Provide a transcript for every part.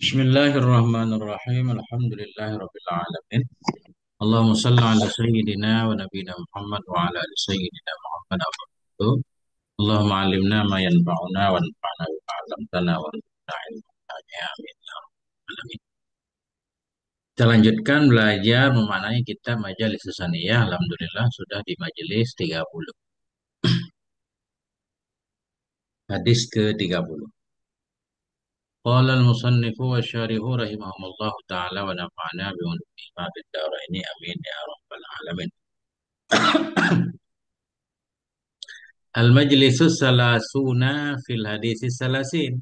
Bismillahirrahmanirrahim. Alhamdulillahirabbil alamin. Allahumma shalli ala sayyidina wa nabiyyina Muhammad wa ala ali sayyidina Muhammad wa barakatuh. Allahumma 'allimna ma yanfa'una wa anfa'na bima 'allamtana wa zidna ilman nafi'an. Amin ya rabbal alamin. Kita lanjutkan belajar memaknai kitab Majalis Saniyah. Alhamdulillah sudah di majelis 30. Hadis ke-30. Qala al-musannifu wa syarihu rahimahumullah ta'ala wa nafa'na bi ulumihima fid dharain amin ya rabbal alamin. Al-majlisus salasuna fil hadisis salasin.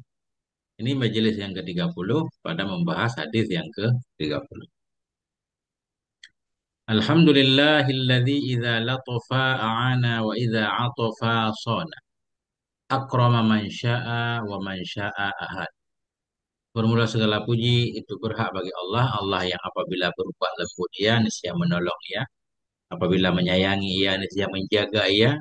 Ini majelis yang ke-30 pada membahas hadis yang ke-30. Alhamdulillahilladzi idza latafa a'ana wa idza 'atafa sana. Akrama man sya'a wa man sya'a ahad. Bermula segala puji itu berhak bagi Allah. Allah yang apabila berbuat lembut ia niscaya menolong ia. Apabila menyayangi ia niscaya menjaga ia.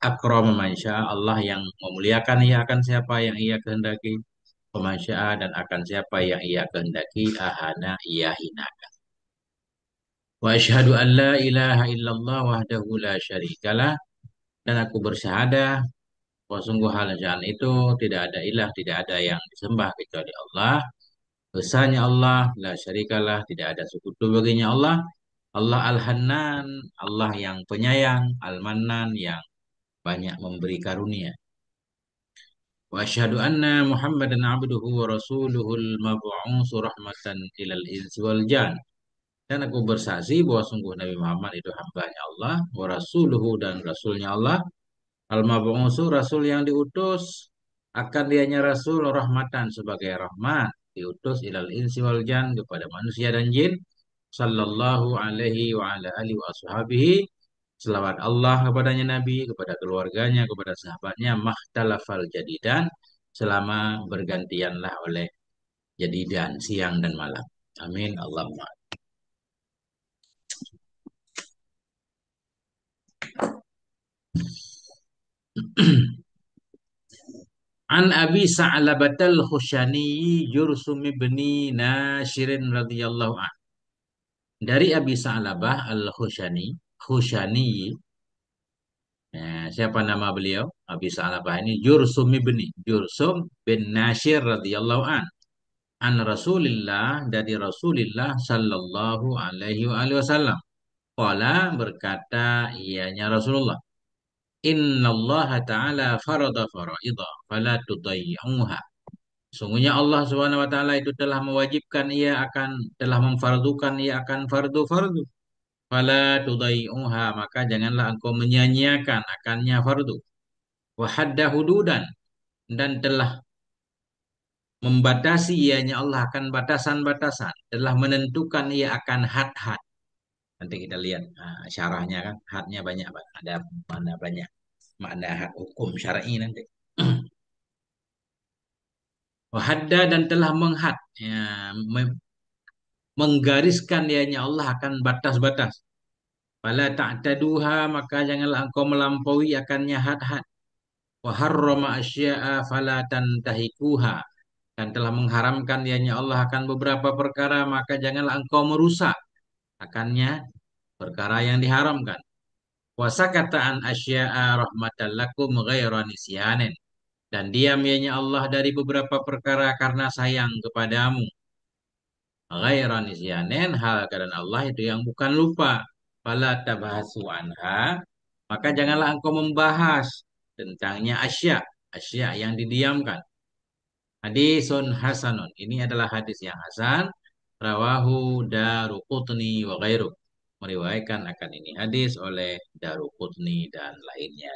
Akrama man sya'a, Allah yang memuliakan ia akan siapa yang ia kehendaki. Pemasya'a dan akan siapa yang ia kehendaki ahana ia hinakan. Wa asyhadu an la ilaha illallah wahdahu la syarikalah, dan aku bersyahadah bahwa sungguh hal yang itu tidak ada ilah, tidak ada yang disembah kecuali Allah. Besarnya Allah, la syarikalah, tidak ada sekutu baginya Allah. Allah Al-Hannan, Allah yang penyayang, Al-Mannan yang banyak memberi karunia. Wa asyhadu anna Muhammadan abduhu wa rasuluhul mab'utsu rahmatan ilal insi wal jan. Dan aku bersaksi bahwa sungguh Nabi Muhammad itu hambanya Allah, wa rasuluhu dan rasulnya Allah, al mab'utsu rasul yang diutus, akan dianya rasul rahmatan sebagai rahmat, diutus ilal insi wal jan kepada manusia dan jin, sallallahu alaihi wa ala alihi wa ashabihi. Selawat Allah kepadanya Nabi, kepada keluarganya, kepada sahabatnya, mahtalafal jadidan, selama bergantianlah oleh jadidan siang dan malam. Amin Allahumma. An Abi Sa'labatal Khushani Jursum ibn Nashirin radhiyallahu an. Dari Abi Sa'labah Al-Khushani, Khushani, siapa nama beliau? Abi Sa'labah ini Jursum bin Nashir radhiyallahu an. An Rasulillah, dari Rasulillah sallallahu alaihi wasallam. Qala, berkata ianya Rasulullah, Inna Allah Ta'ala farada faraidha fala tudayyi'uha. Sungguhnya Allah Subhanahu wa taala itu telah mewajibkan, ia akan telah memfardukan ia akan fardu-fardu. Fala tudayyi'uha, maka janganlah engkau menyia-nyiakan akannya fardu. Wa hadda hududan, dan telah membatasi ianya Allah akan batasan-batasan, telah menentukan ia akan had-had. Nanti kita lihat syarahnya kan, hadnya banyak, Pak. Ada mana banyak makna had hukum syar'i nanti. Wahada, dan telah menghad, ya, menggariskan dianya Allah akan batas-batas. Fala ta'taduha, maka janganlah engkau melampaui akannya had-had. Wa harrama asya'a fala tantahikuha, dan telah mengharamkan dianya Allah akan beberapa perkara, maka janganlah engkau merusak akannya perkara yang diharamkan. Wa sakata an asya'a rahmatan lakum ghaira nisyanin, dan diam ianya Allah dari beberapa perkara karena sayang kepadamu. Ghairan nisyanin, hal keadaan Allah itu yang bukan lupa. Fala tabahasu anha, maka janganlah engkau membahas tentangnya asya yang didiamkan. Hadisun hasanun, ini adalah hadis yang hasan. Rawahu Daruqutni wa ghairu, meriwayatkan akan ini hadis oleh Daruqutni dan lainnya.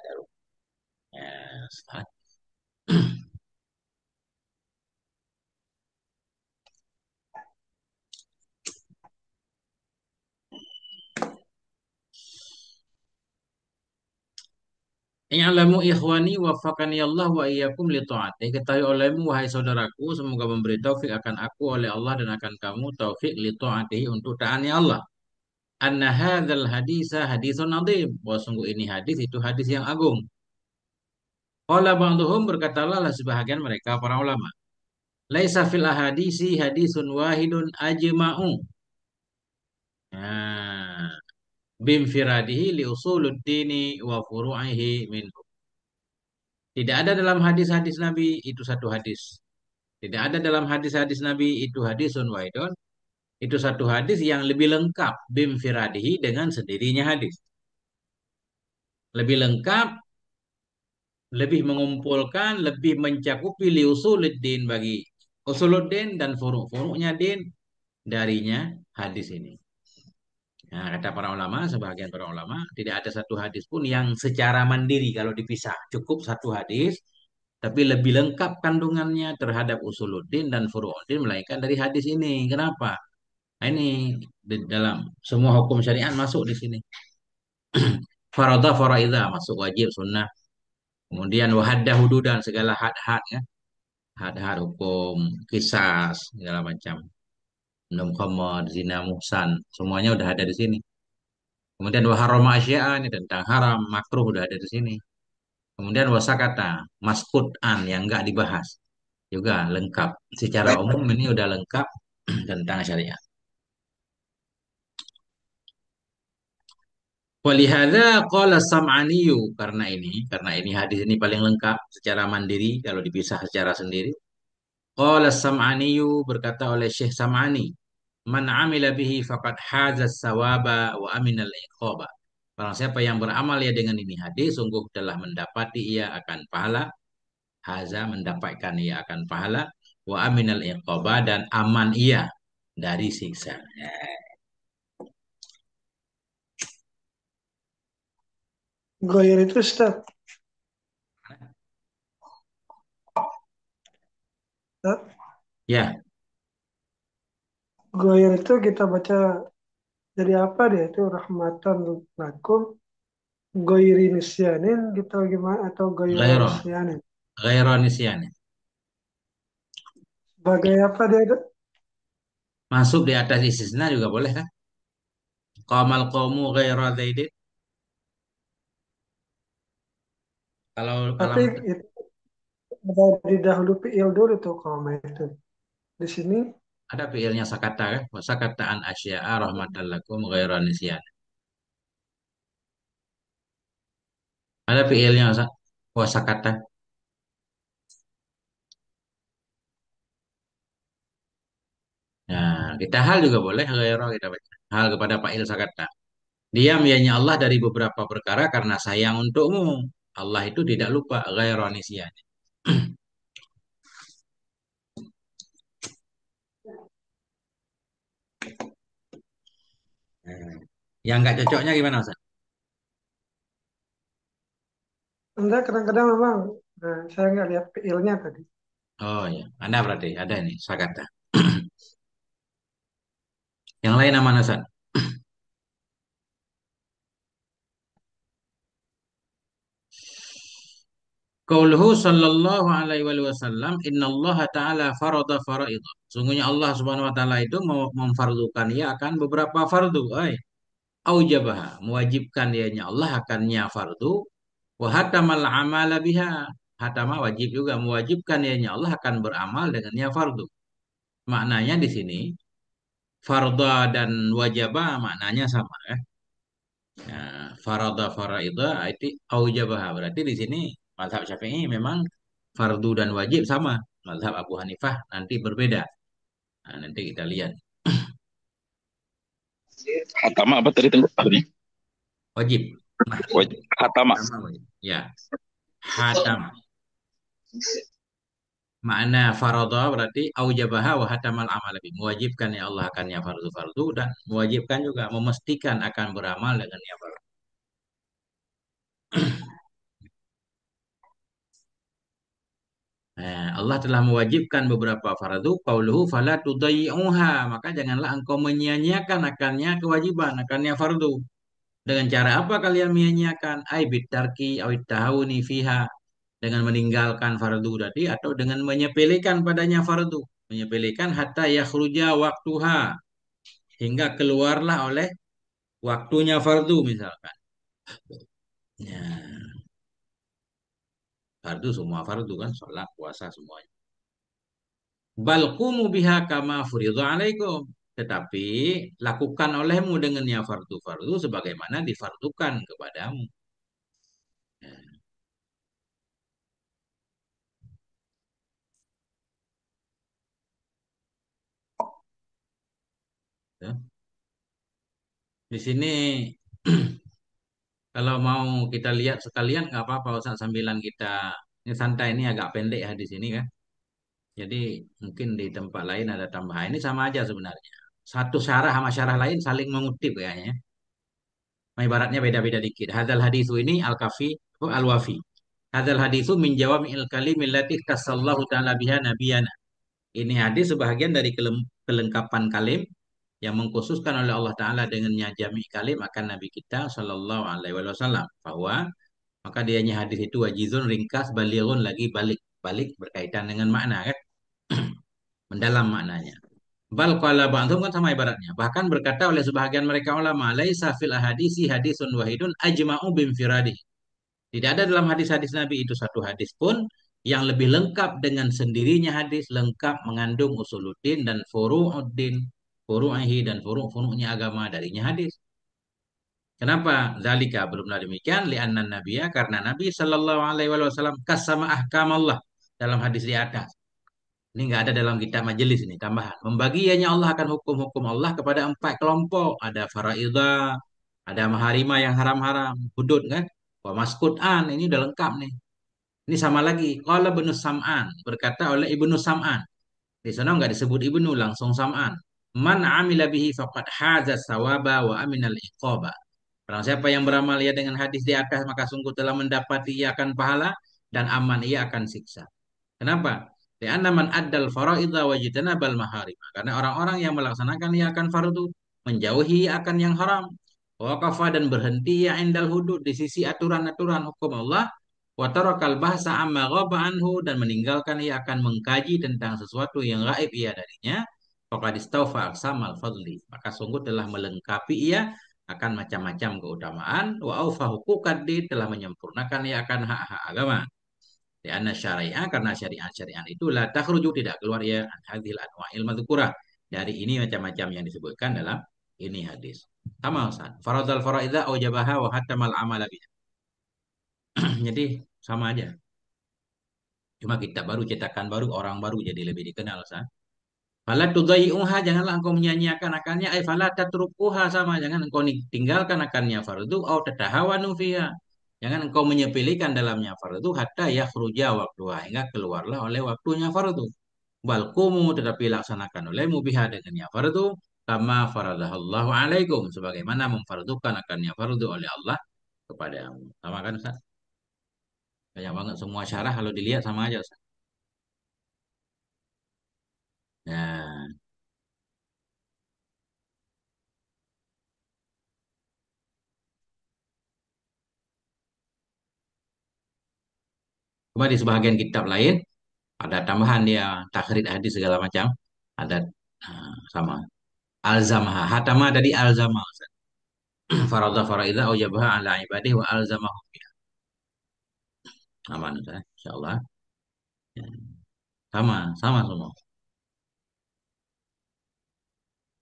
Ya, I'lamu ikhwani waffaqani Allah wa iyyakum li ta'atih. Ketahui olehmu wahai saudaraku, semoga memberi taufik akan aku oleh Allah dan akan kamu taufik li ta'atih untuk taatnya Allah. Anna hadzal hadisa haditsun adzim. Bahwa sungguh ini hadis itu hadis yang agung. Qala ba'dhum, berkatalah sebahagian mereka para ulama. Laisa fil ahadisi hadisun wahidun ajma'u. Nah, bimfiradihi li usuluddini wa furu'ihi minhu. Tidak ada dalam hadis-hadis Nabi itu satu hadis. Tidak ada dalam hadis-hadis Nabi itu hadisun wahidun. Itu satu hadis yang lebih lengkap bimfiradihi dengan sendirinya hadis. Lebih lengkap, lebih mengumpulkan, lebih mencakupi li usuluddin bagi usuluddin dan furu'-furu'nya din darinya hadis ini. Nah, kata para ulama, sebagian para ulama, tidak ada satu hadis pun yang secara mandiri kalau dipisah. Cukup satu hadis, tapi lebih lengkap kandungannya terhadap usuluddin dan furu'uddin melainkan dari hadis ini. Kenapa? Nah, ini di dalam semua hukum syariat masuk di sini. Faradah, faraidah, masuk wajib, sunnah. Kemudian wahaddah hududan, segala had-had ya. Had-had hukum, kisas, segala macam. Minum khamar, zina, muhsan, semuanya udah ada di sini. Kemudian waharoma asya'a ini tentang haram, makruh udah ada di sini. Kemudian wasakata, maskutan yang enggak dibahas. Juga lengkap. Secara umum ini udah lengkap tentang syariat. Walihada qala sam'aniyu karena ini hadis ini paling lengkap secara mandiri kalau dipisah secara sendiri. Qala sam'aniyu berkata oleh Syekh Sam'ani, man amila bihi faqad haza sawaba wa aminal iqaba. Barang siapa yang beramal ya dengan ini hadis, sungguh telah mendapati ia akan pahala. Haza mendapatkan ia akan pahala. Wa aminal iqaba dan aman ia dari siksa. Goyer itu Ustaz. Ustaz, Ya, goyer itu kita baca jadi apa dia itu rahmatan lakum goyri nisyanin gitu gimana atau goyro ghairo, nisyanin ghairo nisyan. sebagai apa dia itu? Masuk di atas istisna juga boleh kan? Qamal qaumu ghaira zaidin. Kalau Tapi alamat itu ada di dahulu fi'il dulu tuh koma itu. Di sini ada fiilnya sakata kan? Wa sakata an asya'a rahmatan lakum ghaira nisyan. Ada fiilnya wa sakata. Nah, kita hal juga boleh ghaira kita baca. Hal kepada fa'il sakata. Diam ianya Allah dari beberapa perkara karena sayang untukmu. Allah itu tidak lupa ghaira nisyan. Nah, yang nggak cocoknya gimana Ustaz? enggak kadang-kadang memang saya nggak lihat fi'ilnya tadi. Oh ya, Anda berarti ada ini sakata. Yang lain aman Ustaz? Qauluhu sallallahu alaihi wasallam, innallaha ta'ala farada faraidah. Sungguhnya Allah Subhanahu wa taala itu memfardukan ia akan beberapa fardu, aujabaha, mewajibkan dianya Allah akannya fardu, wa hatamal amala biha. Hatama wajib juga mewajibkan dianya Allah akan beramal dengannya fardu. Maknanya di sini farda dan wajibah maknanya sama ya. Nah, farada faraidah itu aujabah. Berarti di sini mazhab Syafi'i memang fardu dan wajib sama. Mazhab Abu Hanifah nanti berbeda. Nah, nanti kita lihat. Hatama apa tadi tunggu? Wajib. Nah, Hatama. sama wajib. Ya, hatam. Makna farada berarti aujabaha wa hatamal amal bi. Mewajibkan ya Allah akannya fardu-fardu dan mewajibkan juga memastikan akan beramal dengannya fardu. Nah, Allah telah mewajibkan beberapa fardu, qauluhu fala tudayyi'uha, maka janganlah engkau menyia-nyiakan akannya kewajiban, akannya fardu. Dengan cara apa kalian menyia-nyiakan? Ai bitarki awit tahawuni fiha, dengan meninggalkan fardu tadi atau dengan menyepelekan padanya fardu. Menyepelekan hatta yakhruja waktuha, hingga keluarlah oleh waktunya fardu misalkan. Ya, fardu semua fardu kan, sholat, puasa semuanya. Bal qumu biha kama furidu alaikum. Tetapi lakukan olehmu dengannya fardu-fardu sebagaimana difardukan kepadamu. Ya. Di sini kalau mau kita lihat sekalian nggak apa-apa Ustaz, sambilan kita ini santai, ini agak pendek ya di sini kan. Jadi mungkin di tempat lain ada tambahan. Ini sama aja sebenarnya. Satu syarah sama syarah lain saling mengutip kayaknya. Nah, ibaratnya beda-beda dikit. Hadal hadisu ini al-kafi atau al-wafi. Hadal hadisu min jawami'il kalimil lati tasallahu ta'ala biha nabiyana. Ini hadis sebahagian dari kelengkapan kalim yang mengkhususkan oleh Allah Ta'ala dengannya jami kalim akan Nabi kita Sallallahu Alaihi Wasallam. Bahwa maka dianya hadis itu wajizun, ringkas, balighun, lagi balik berkaitan dengan makna kan, mendalam maknanya. Bal qala ba'dhum kan sama ibaratnya. Bahkan berkata oleh sebahagian mereka ulama, laisa fil ahadisi hadisun wahidun ajma'u bimfiradi. Tidak ada dalam hadis-hadis Nabi itu satu hadis pun yang lebih lengkap dengan sendirinya, hadis lengkap mengandung usuluddin dan furu'uddin, furu'ihi dan furu'-furu'nya agama darinya hadis. Kenapa? Zalika belumlah demikian li'anna nabiyya karena Nabi sallallahu alaihi wasallam kasama ahkam Allah dalam hadis di atas. Ini nggak ada dalam kitab majelis ini tambahan. Membagiannya Allah akan hukum-hukum Allah kepada empat kelompok. Ada faraidah, ada maharima yang haram-haram, hudud kan? Wah maskut'an, ini udah lengkap nih. Ini sama lagi. Qala Ibnu Sam'an, berkata oleh Ibnu Sam'an. Di sana nggak disebut Ibnu, langsung Sam'an. Man amila bihi faqad haza sawaba wa aminal iqaba. Barang siapa yang beramal ya dengan hadis di atas maka sungguh telah mendapati ia akan pahala dan aman ia akan siksa. Kenapa? Karena man addal faraidha wajtanabal maharim. Karena orang-orang yang melaksanakan ia akan fardu, menjauhi akan yang haram. Waqafa dan berhenti ya indal hudud di sisi aturan-aturan hukum Allah. Wa tarakal bahsa amma ghaba anhu dan meninggalkan ia akan mengkaji tentang sesuatu yang gaib ia darinya. Faqad istawfa aqsamal fadli. Maka sungguh telah melengkapi ia akan macam-macam keutamaan. Wa aufa huquqad telah menyempurnakan ia akan hak-hak agama. Karena syariah, karena syariat-syariat itu la takhruju tidak keluar ya an hadhil anwa'il madzukurah dari ini macam-macam yang disebutkan dalam ini hadis. Sama Ustaz. Faradal faraidha aujabaha wa hatamal amala biha. Jadi sama aja. Cuma kitab baru, cetakan baru, orang baru jadi lebih dikenal Ustaz. Fala tudayyi'uha janganlah engkau menyia-nyiakan akannya ay fala tatrukuha sama jangan engkau tinggalkan akannya fardu au tatahawanu fiha. Jangan engkau menyepelekan dalamnya fardu hatta yakhruja waktuha hingga keluarlah oleh waktunya fardu. Bal qumu tetapi laksanakan olehmu biha dengannya fardu kama faradahallahu alaikum sebagaimana memfardukan akannya fardu oleh Allah kepadamu. Sama kan Ustaz? Banyak banget semua syarah kalau dilihat sama aja Ustaz. Nah, cuma di sebagian kitab lain ada tambahan dia takhrid hadis segala macam. Ada sama. Alzamah. Hatama tadi alzamah. Faradha faraidha aujabaha ala ibadih wa alzamahum biha. Aman Ustaz. Insyaallah. Ya. Sama semua.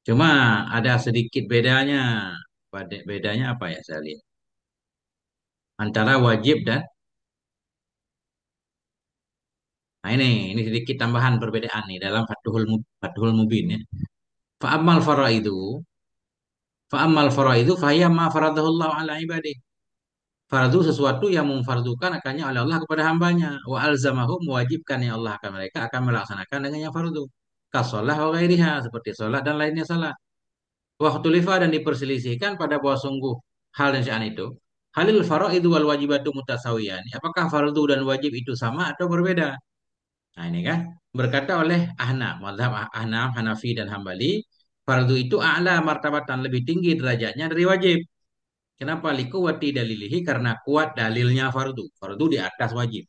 Cuma ada sedikit bedanya. Bedanya apa ya saya lihat? Antara wajib dan nah ini sedikit tambahan perbedaan nih dalam Fathul Mubin ya. Fa'amal faraidu Fa'amal faraidu fahiyya ma faradahullahu ala ibadih. Fardu sesuatu yang memfardukan akannya oleh Allah kepada hambanya. Wa alzamahum mewajibkan yang Allah akan mereka akan melaksanakan dengan yang fardu. Kasolah wa ghairiha seperti sholat dan lainnya salat. Waktu lifa dan diperselisihkan pada bahwa sungguh hal dan sya'an itu. Halil faraidu wal wajibatu mutasawiyan. Apakah fardu dan wajib itu sama atau berbeda? Nah ini kan berkata oleh Ahnaf, mazhab Ahnaf, Hanafi dan Hambali, fardu itu a'la martabatan lebih tinggi derajatnya dari wajib. Kenapa likuwati dalilihi? Karena kuat dalilnya fardu. Fardu di atas wajib.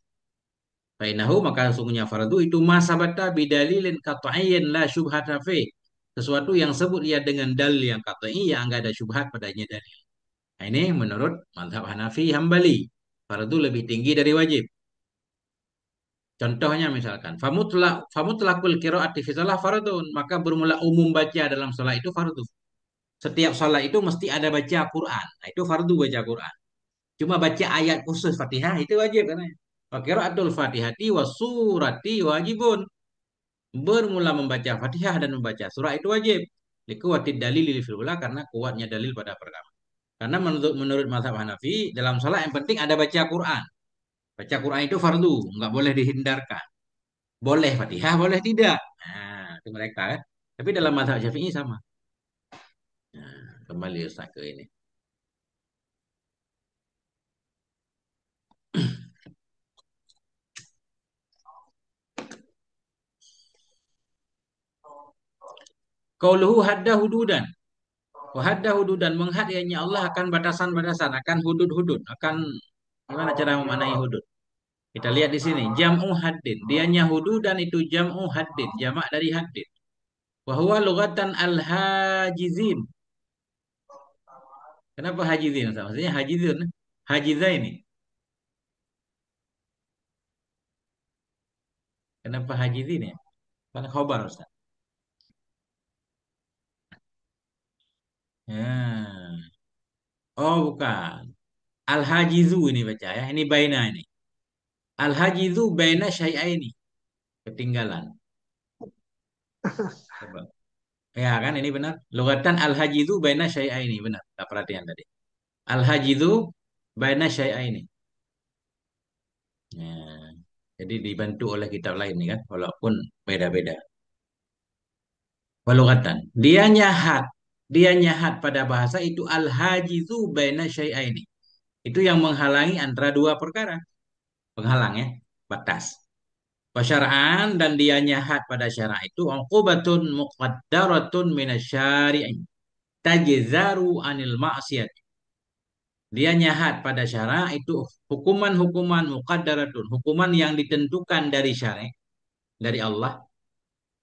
Fainahu maka sungguhnya fardu itu masabata bidalilin qat'iyyin la syubhata fi. Sesuatu yang sebut ia dengan dalil yang qat'i yang enggak ada syubhat padanya dalil. Nah, ini menurut mazhab Hanafi Hambali. Fardu lebih tinggi dari wajib. Contohnya misalkan, famutlaqul qiraati fi shalah fardun, maka bermula umum baca dalam salat itu fardu. Setiap salat itu mesti ada baca Quran. Nah, itu fardu baca Quran. Cuma baca ayat khusus Fatihah itu wajib kan? Wa qiraatul Fatihati wa surati wajibun. Bermula membaca Fatihah dan membaca surah itu wajib. Likuwatid dalil lil fi'la karena kuatnya dalil pada perkara. Karena menurut mazhab Hanafi dalam salat yang penting ada baca Quran. Baca Quran itu fardu, nggak boleh dihindarkan. Boleh Fatihah, boleh tidak. Nah, itu mereka kan. Tapi dalam mazhab Syafi'i sama. Nah, kembali Ustaz ke ini. Qauluhu hadda hududan. Wa hadda hududan menghad ianya Allah akan batasan-batasan, akan hudud-hudud, akan gimana cara memaknai hudud? Kita lihat di sini, jam'u haddin. Dianya hududan itu jam'u haddin, jamak dari haddin. Wa huwa lughatan al-hajizin. Kenapa hajizin? Ustaz? Maksudnya hajizun, hajizaini. Kenapa hajizin ya? Kan khobar Ustaz. Ya. Oh, bukan. Al-hajizu ini baca ya. Ini baina ini. Al-hajizu baina syai'aini. Ketinggalan. Coba. Ya kan ini benar. Lugatan al-hajizu baina syai'aini. Benar. Tak perhatian tadi. Al-hajizu baina syai'aini. Ya. Jadi dibantu oleh kitab lain nih kan. Walaupun beda-beda. Walugatan. Dia nyahat pada bahasa itu al-hajizu baina syai'aini. Itu yang menghalangi antara dua perkara. Penghalang ya. Batas. Wasyara'an dan dia nyahat pada syara' itu uqubatun muqaddaratun minasyari'i tajzaru anil ma'siyat. Dia nyahat pada syara' itu hukuman-hukuman muqaddaratun, hukuman yang ditentukan dari syara' dari Allah,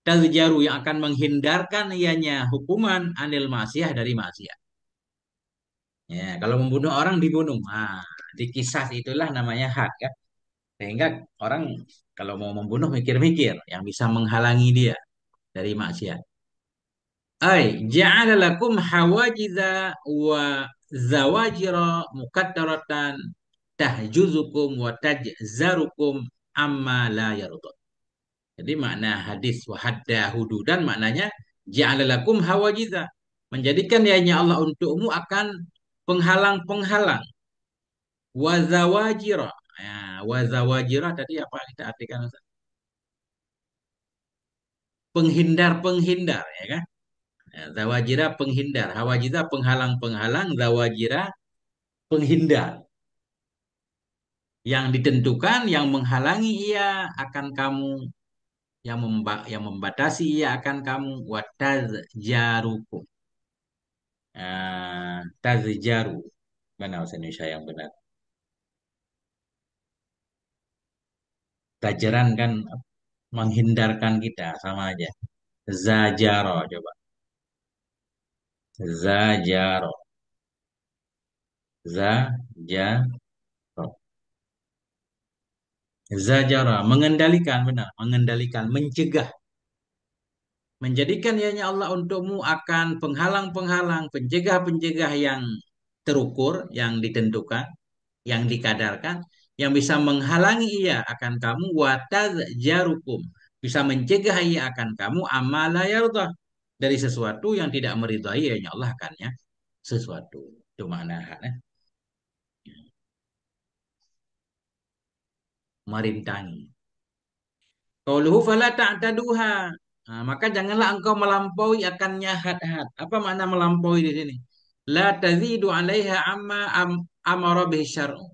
tajzaru yang akan menghindarkan ianya hukuman anil ma'siyah dari maksiat. Ya, kalau membunuh orang dibunuh. Nah, dikisah itulah namanya had kan. Sehingga orang kalau mau membunuh mikir-mikir yang bisa menghalangi dia dari maksiat. Ay, ja'ala lakum hawajiza wa zawajira muqaddaratan tahjuzukum wa tajzarukum amma la yarda. Jadi makna hadis wa hadda hududan maknanya ja'ala lakum hawajiza. Menjadikan dianya Allah untukmu akan penghalang-penghalang wa zawajira. Ya, wa zawajira tadi apa kita artikan Ustaz? Penghindar-penghindar ya kan? Ya, zawajira penghindar, hawajira penghalang-penghalang, zawajira penghindar. Yang ditentukan, yang menghalangi ia akan kamu, yang membatasi ia akan kamu, watazjarukum. Tazjaru. Mana bahasa Indonesia yang benar? Tajaran kan menghindarkan kita, sama aja. Zajaro, coba. Zajaro. Zajaro. Zajara, mengendalikan, benar. Mengendalikan, mencegah. Menjadikan ianya Allah untukmu akan penghalang-penghalang, pencegah-pencegah yang terukur, yang ditentukan, yang dikadarkan, yang bisa menghalangi ia akan kamu wataz jarukum, bisa mencegah ia akan kamu amala yardah dari sesuatu yang tidak meridhai ianya Allah akannya sesuatu. Itu makna merintangi. Qauluhu fala ta'taduha. Nah, maka janganlah engkau melampaui akannya had-had. Apa makna melampaui di sini? La tazidu 'alaiha amma amara bihi syar'u.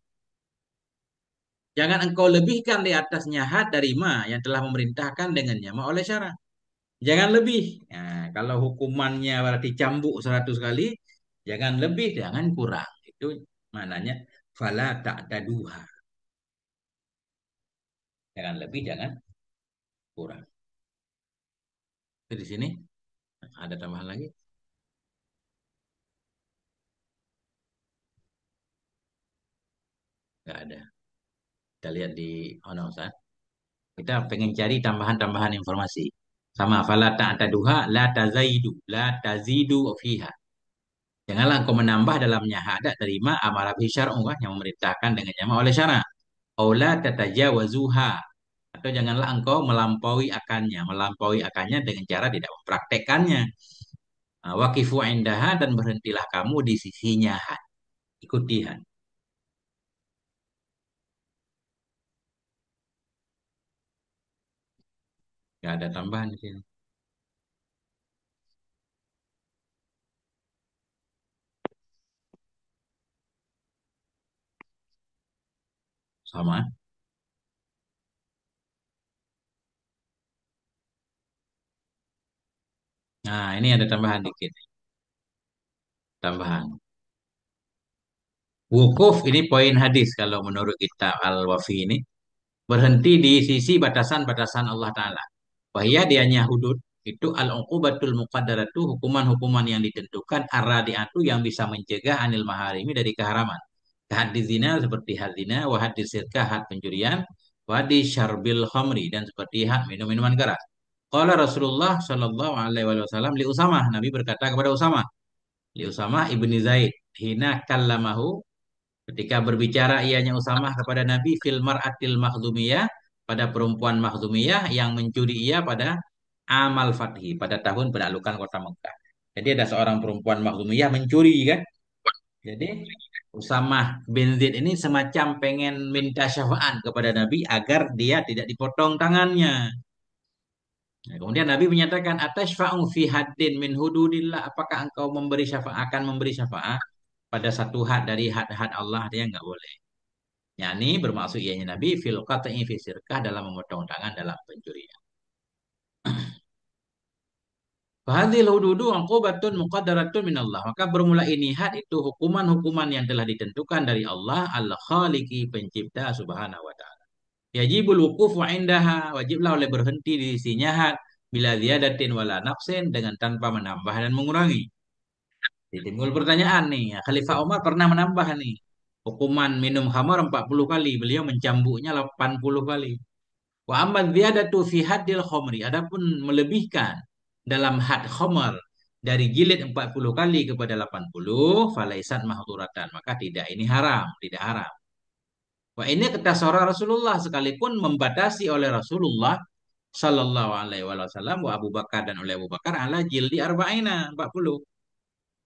Jangan engkau lebihkan di atasnya had dari ma yang telah memerintahkan dengannya ma oleh syara. Jangan lebih. Nah, kalau hukumannya berarti cambuk 100 kali, jangan lebih, jangan kurang. Itu maknanya fala ta'taduha. Jangan lebih, jangan kurang. Itu di sini ada tambahan lagi? Enggak ada. Kita lihat di Ustaz. Kita pengen cari tambahan-tambahan informasi. Sama fala ta'taduha la tazaidu la tazidu fiha. Janganlah engkau menambah dalamnya. Ada terima amarah bi syar'u kan yang memerintahkan dengan jama oleh syarak. Aula tatajawazuha. Atau janganlah engkau melampaui akannya dengan cara tidak mempraktekannya. Nah, waqifu indaha dan berhentilah kamu di sisinya. Han. Ikuti Han. Gak ada tambahan di sini. Sama. Nah, ini ada tambahan dikit. Tambahan. Wukuf ini poin hadis kalau menurut kitab Al-Wafi ini. Berhenti di sisi batasan-batasan Allah Ta'ala. Wahia dianya hudud. Itu al-uqubatul muqaddaratu hukuman-hukuman yang ditentukan ar-radi'atu yang bisa mencegah anil maharimi dari keharaman. Had di zina seperti had zina, wa had di sirkah, had pencurian, wa di syarbil khamri dan seperti had minum-minuman keras. Qala Rasulullah sallallahu alaihi wasallam li Usamah, Nabi berkata kepada Usamah, li Usamah ibni Zaid, hina kallamahu ketika berbicara ianya Usamah kepada Nabi fil mar'atil makhzumiyah pada perempuan makhzumiyah yang mencuri ia pada amal fathi pada tahun penaklukan kota Mekah. Jadi ada seorang perempuan makhzumiyah mencuri kan. Jadi Usamah bin Zaid ini semacam pengen minta syafaat kepada Nabi agar dia tidak dipotong tangannya. Nah, kemudian Nabi menyatakan atashfa'u fi haddin min hududillah, apakah engkau akan memberi syafaat pada satu had dari had-had Allah? Dia nggak boleh. Yani bermaksud ianya Nabi fil qat'i fi sirkah dalam memotong tangan dalam pencurian. Fahadhil hududu uqubatun muqaddaratun min Allah. Maka bermula ini had itu hukuman-hukuman yang telah ditentukan dari Allah Al-Khaliqi pencipta subhanahu wa ta'ala. Yajibul wuqufu indaha, wajiblah oleh berhenti di sisinya had bila ziyadatin wala naqsin dengan tanpa menambah dan mengurangi. Jadi timbul pertanyaan nih, ya, Khalifah Umar pernah menambah nih. Hukuman minum khamar 40 kali, beliau mencambuknya 80 kali. Wa amma ziyadatu fi haddil khamri, adapun melebihkan dalam had khamar dari jilid 40 kali kepada 80, falaisat mahduratan, maka tidak ini haram, tidak haram. Wah ini ketasara Rasulullah sekalipun membatasi oleh Rasulullah Sallallahu Alaihi Wasallam wa Abu Bakar dan oleh Abu Bakar ala jildi arba'ina 40.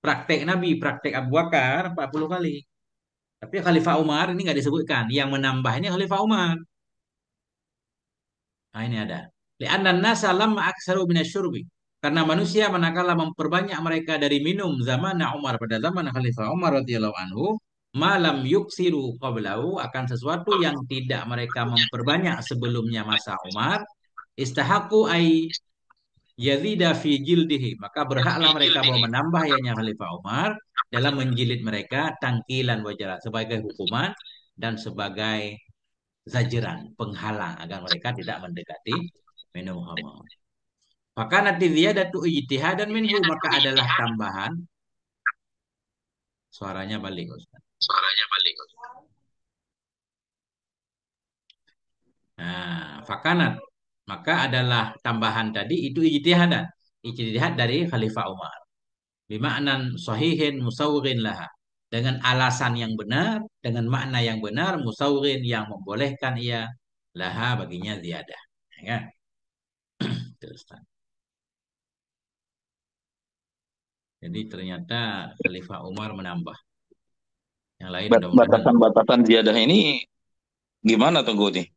Praktek Nabi, praktek Abu Bakar 40 kali. Tapi Khalifah Umar ini nggak disebutkan. Yang menambah ini Khalifah Umar. Nah ini ada. Li'anna nasa lamma aksaru minasyurbi. Karena manusia manakala memperbanyak mereka dari minum zaman Umar pada zaman Khalifah Umar radhiyallahu anhu, malam yuksiru qablahu akan sesuatu yang tidak mereka memperbanyak sebelumnya masa Umar, istahaku ay yazida fi jildihi, maka berhaklah mereka bahwa menambah ianya Khalifah Umar dalam menjilid mereka tangkilan wajarah sebagai hukuman dan sebagai zajiran, penghalang agar mereka tidak mendekati minum khamar. Maka nanti ziyadatu ijtihadan minhu, maka adalah tambahan. Suaranya balik Ustaz. Suaranya balik. Nah, fakanat maka adalah tambahan tadi itu ijtihadan. Ijtihad dari Khalifah Umar. Bima'nan sahihin musawwirin laha. Dengan alasan yang benar, dengan makna yang benar, musawwirin yang membolehkan ia laha baginya ziyadah. Ya. Terus. Jadi ternyata Khalifah Umar menambah. Yang lain mudah-mudahan. Batasan-batasan ziyadah ini gimana tuh gue nih?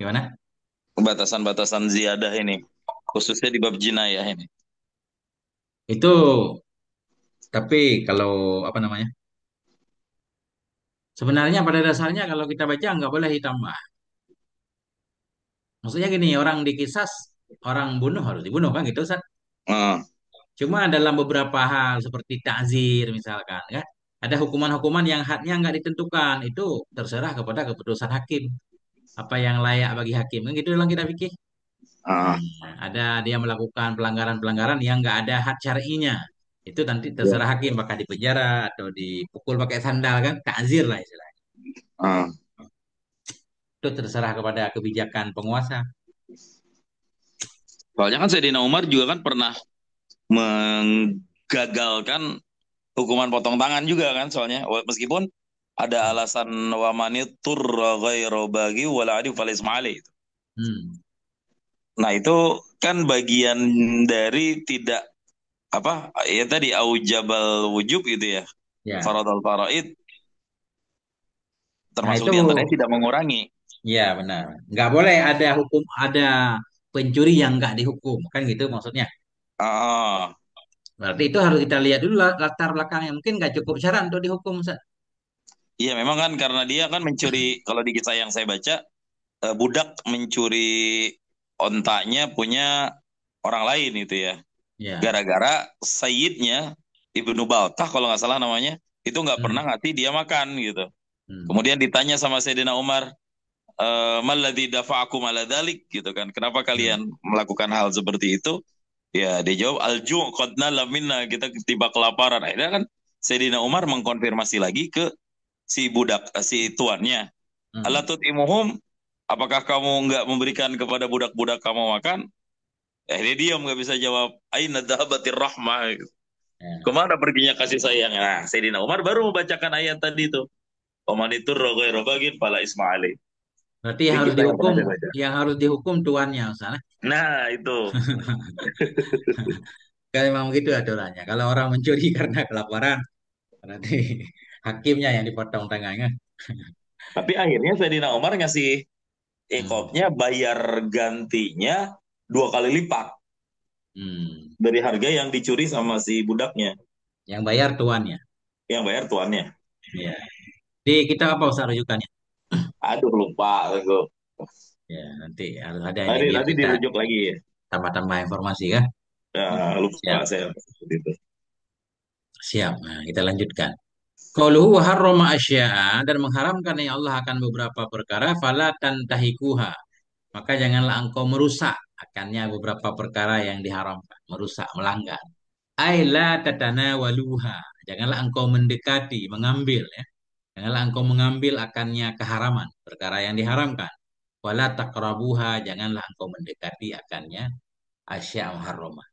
Gimana? Batasan-batasan ziyadah ini, khususnya di bab jinayah ini. Itu tapi kalau apa namanya? Sebenarnya pada dasarnya kalau kita baca nggak boleh ditambah. Maksudnya gini, orang dikisas, orang bunuh harus dibunuh kan gitu, Ustaz. Ah, Cuma dalam beberapa hal seperti takzir misalkan, kan, ada hukuman-hukuman yang hadnya nggak ditentukan, itu terserah kepada keputusan hakim. Apa yang layak bagi hakim, kan gitu dalam kita fikih. ah, Nah, ada dia melakukan pelanggaran-pelanggaran yang nggak ada had syar'inya. Itu nanti ya, terserah hakim, apakah dipenjara atau dipukul pakai sandal kan, takzir lah istilahnya. ah. Itu terserah kepada kebijakan penguasa. Soalnya kan Sayyidina Umar juga kan pernah menggagalkan hukuman potong tangan juga kan soalnya meskipun ada alasan wa manitur ghairu bagi wala adi fal ismaili. Hmm. Nah, itu kan bagian dari tidak apa ya tadi aujabal wujub gitu ya. Ya. Faradul faraid Nah termasuk itu diantaranya tidak mengurangi. ya benar. Nggak boleh ada hukum, ada pencuri yang nggak dihukum. Kan gitu maksudnya. Ah, Berarti itu harus kita lihat dulu latar belakangnya. Mungkin nggak cukup syarat untuk dihukum, Ustaz. iya memang kan karena dia kan mencuri kalau di kisah yang saya baca budak mencuri ontanya punya orang lain itu ya. Ya. Gara-gara Sayyidnya Ibnu Bautah kalau nggak salah namanya itu nggak pernah Hmm. ngasih dia makan gitu. Hmm. Kemudian ditanya sama Sayyidina Umar, "Malladzi dafa'akum ala dzalik?" gitu kan. Kenapa Hmm. kalian melakukan hal seperti itu? Ya, dia jawab al-ju' qad nala minna, kita tiba kelaparan. Akhirnya kan Sayyidina Umar mengkonfirmasi lagi ke si budak si tuannya. "Ala Hmm. tut'imuhum?" Apakah kamu nggak memberikan kepada budak-budak kamu makan? Akhirnya diam nggak bisa jawab. Aina dhahabatir rahmah? Ya. Kemana perginya kasih sayang? Nah, Sayyidina Umar baru membacakan ayat tadi itu. Oman itu rogoy robagin pala Ismaili. Berarti Di kisah yang pernah saya baca. yang harus dihukum tuannya, Ustaz. Nah, itu. Kan memang begitu aturannya. Kalau orang mencuri karena kelaparan, berarti hakimnya yang dipotong tangannya. Tapi akhirnya Sayyidina Umar ngasih Hmm. ekopnya bayar gantinya 2 kali lipat Hmm. dari harga yang dicuri sama si budaknya. Yang bayar tuannya. Yang bayar tuannya. Ya. Di kita apa Ustaz rujukannya? Aduh, lupa aku. Ya, nanti harus ada ini Nanti, biar nanti kita dirujuk lagi ya. tambah-tambah informasi kan. Lupa Siap, saya. Gitu. siap. Nah, kita lanjutkan. Qauluhu wa harrama asya'a dan mengharamkan ya Allah akan beberapa perkara fala tantahikuha. Maka janganlah engkau merusak akannya beberapa perkara yang diharamkan, merusak, melanggar. Aila tatanawaluha. Janganlah engkau mendekati, mengambil ya. Janganlah engkau mengambil akannya keharaman, perkara yang diharamkan. Wala taqrabuha, janganlah engkau mendekati akannya asya muharramah.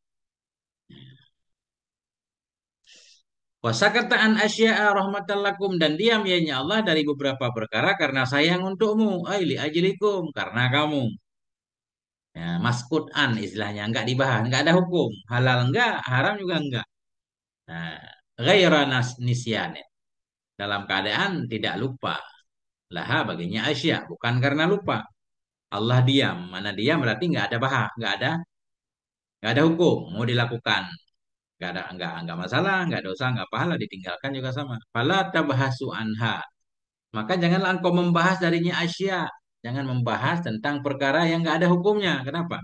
Wasakataan asya'a rahmatan lakum dan diam ya Allah dari beberapa perkara karena sayang untukmu. Aili ajlikum karena kamu. Ya, maskut an istilahnya enggak dibahas, enggak ada hukum. Halal enggak, haram juga enggak. Nah, ghaira nisyanin. Dalam keadaan tidak lupa. Laha baginya asya, bukan karena lupa. Allah diam. Mana diam berarti enggak ada bahas, enggak ada hukum mau dilakukan. Enggak masalah, enggak dosa, enggak pahala ditinggalkan juga sama. Fala tabahasu anha. Maka janganlah engkau membahas darinya asya. Jangan membahas tentang perkara yang enggak ada hukumnya. Kenapa?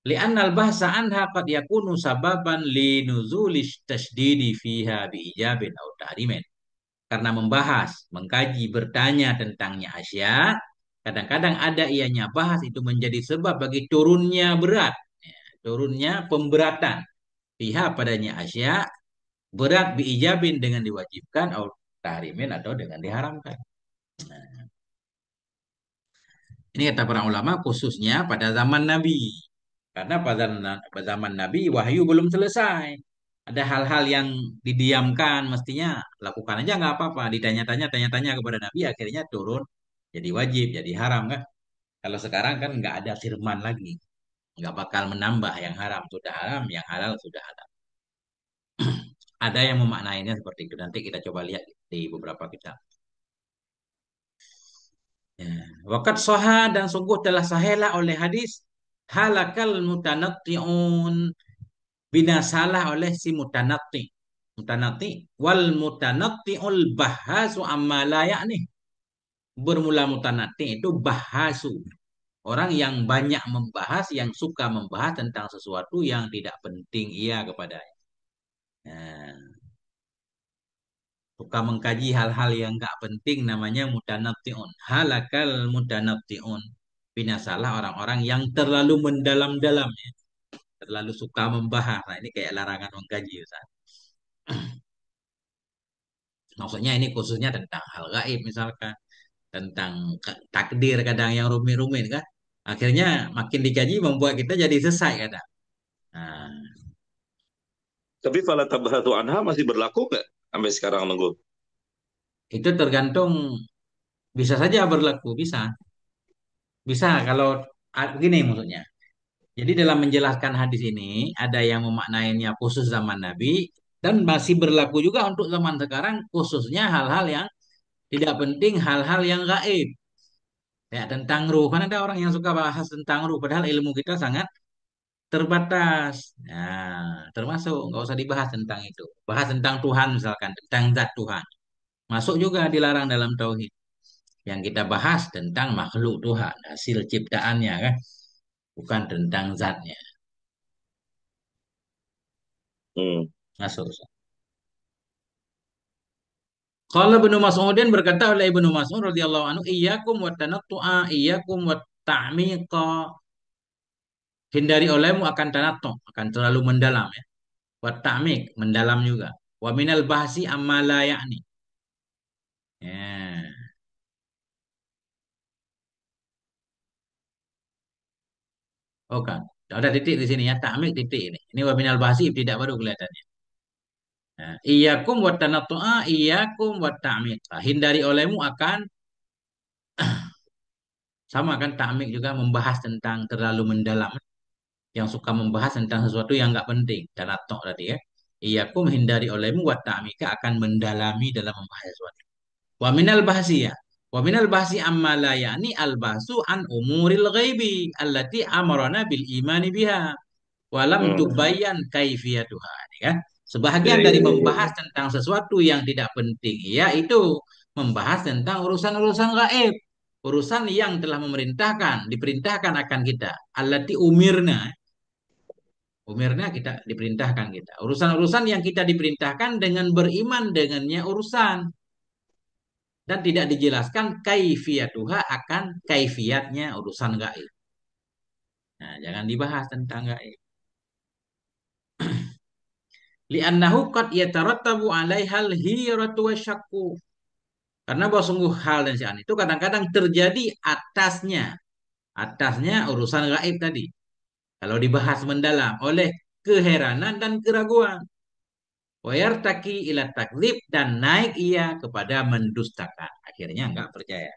Li'annal bahsa anha qad yakunu sababan li nuzulis tasdidi fiha bi ijabin atau tahrimin. Karena membahas, mengkaji, bertanya tentangnya asya, kadang-kadang ada ianya bahas itu menjadi sebab bagi turunnya berat, ya, turunnya pemberatan pihak padanya asya, berat biijabin dengan diwajibkan atau tahrimin atau dengan diharamkan. Nah, ini kata para ulama khususnya pada zaman Nabi. Karena pada zaman Nabi wahyu belum selesai. Ada hal-hal yang didiamkan, mestinya lakukan aja nggak apa-apa. Ditanya-tanya, tanya-tanya kepada Nabi, akhirnya turun jadi wajib, jadi haram kan. Kalau sekarang kan nggak ada firman lagi, nggak bakal menambah yang haram sudah haram, yang halal sudah halal. Ada yang memaknainya seperti itu. Nanti kita coba lihat di beberapa kitab. Ya. Wakat soha dan sungguh telah sahela oleh hadis halakal mutanatti'un binasalah oleh si mutanatti. Mutanatti wal mutanatti'ul bahasu amma la ya'ni. Bermula mutanatti itu bahasu. Orang yang banyak membahas, yang suka membahas tentang sesuatu yang tidak penting ia kepadanya. Nah, suka mengkaji hal-hal yang nggak penting namanya mutanatti'un. Halakal mutanatti'un. Binasalah orang-orang yang terlalu mendalam-dalam, ya. Terlalu suka membahas. Nah, ini kayak larangan mengkaji, Ustaz. Maksudnya ini khususnya tentang hal gaib misalkan, tentang takdir kadang yang rumit-rumit kan. Akhirnya makin dikaji membuat kita jadi sesat kata. Nah, Tapi fala tabhatu anha masih berlaku nggak sampai sekarang nunggu? itu tergantung, bisa saja berlaku, bisa. Bisa kalau begini maksudnya. Jadi dalam menjelaskan hadis ini ada yang memaknainya khusus zaman Nabi dan masih berlaku juga untuk zaman sekarang, khususnya hal-hal yang tidak penting, hal-hal yang gaib. Ya, tentang ruh. Kan ada orang yang suka bahas tentang ruh padahal ilmu kita sangat terbatas. Nah, termasuk nggak usah dibahas tentang itu. Bahas tentang Tuhan misalkan, tentang zat Tuhan. Masuk juga dilarang dalam tauhid. Yang kita bahas tentang makhluk Tuhan, hasil ciptaannya kan, bukan tentang zatnya. Hmm. Masuk. Kalau Ibnu Mas'udin berkata oleh Ibnu Mas'ud radhiyallahu anhu, "Iyyakum wa tanattu'a, iyyakum wa ta'miqa." Hindari olehmu akan tanattu, akan terlalu mendalam ya. Wa ta'miq, mendalam juga. Wa minal bahsi amma la ya'ni. Ya. Oh kan. Ada titik di sini ya, ta'miq titik ini. Ini wa minal bahsi tidak baru kelihatannya. Nah, iyyakum wa tanattu'a, iyyakum wa ta'miqa. Hindari olehmu akan sama kan, ta'miq juga membahas tentang terlalu mendalam, yang suka membahas tentang sesuatu yang nggak penting. Tanatok tadi ya. Iyakum hindari olehmu wa ta'mika akan mendalami dalam membahas sesuatu. Wa minal bahsi ya. Wa minal bahsi amma la ya'ni al bahsu an umuril ghaibi allati amarana bil imani biha wa lam Hmm. tubayyan kaifiyatuha. Ya. Ya, Sebahagian ya, dari ya, membahas ya. tentang sesuatu yang tidak penting, yaitu membahas tentang urusan-urusan gaib, urusan yang telah diperintahkan akan kita. Allati umirna, umirnya kita diperintahkan kita. Urusan-urusan yang kita diperintahkan dengan beriman dengannya urusan. Dan tidak dijelaskan kaifiyatuha akan kaifiatnya urusan gaib. Nah, jangan dibahas tentang gaib. Li'annahu qad yatarattabu 'alaihal hiratu wasyakku. Karena bahwa sungguh hal dan sya'an itu kadang-kadang terjadi atasnya. Atasnya urusan gaib tadi. Kalau dibahas mendalam oleh keheranan dan keraguan. Wayartaki ila takdzib dan naik ia kepada mendustakan. Akhirnya nggak percaya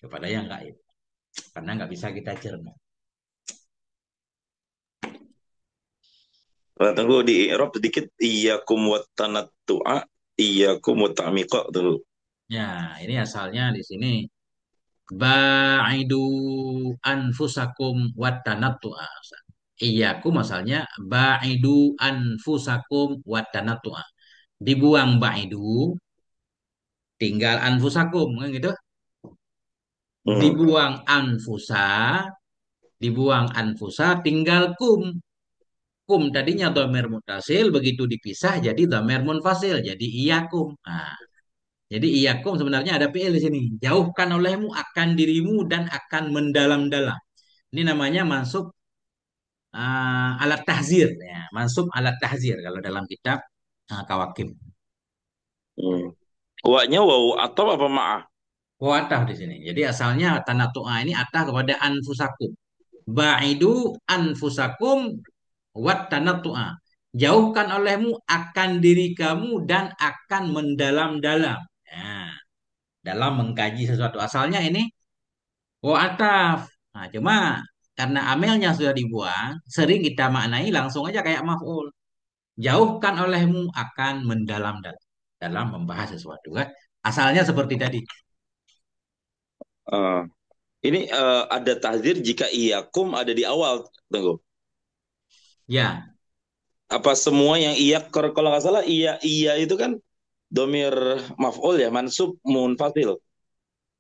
kepada yang gaib. Karena nggak bisa kita cerna. Tunggu di Eropa sedikit. Iyyakum wa tanattu'a, iyyakum wa ta'miqa dulu. Ya, ini asalnya di sini. Ba'idu anfusakum wattanattu'a. Iyakum asalnya ba'idu anfusakum wattanattu'a. Dibuang ba'idu, tinggal anfusakum kan gitu. Hmm. Dibuang anfusa, tinggal kum. Kum tadinya domir mutasil, begitu dipisah jadi domir munfasil, jadi iyakum. Nah, jadi iyakum sebenarnya ada fi'il di sini. Jauhkan olehmu akan dirimu dan akan mendalam-dalam. Ini namanya mansub alat tahzir. Ya, mansub alat tahzir kalau dalam kitab Kawakim. Hmm. Wa-nya waw atau apa ma'ah? Oh, atah di sini. Jadi asalnya tanah tu'a ini atah kepada anfusakum. Ba'idu anfusakum wat tanah tu'a. Jauhkan olehmu akan diri kamu dan akan mendalam-dalam. Ya, dalam mengkaji sesuatu. Asalnya ini wa ataf. Nah, cuma karena amelnya sudah dibuang, sering kita maknai langsung aja kayak maf'ul. Jauhkan olehmu akan mendalam-dalam dalam membahas sesuatu kan. Asalnya seperti tadi. Ah, ini ada tahzir jika iyyakum ada di awal. Tunggu. Ya, Apa semua yang iya, kalau nggak salah iya iya itu kan domir maf'ul ya, mansub munfasil.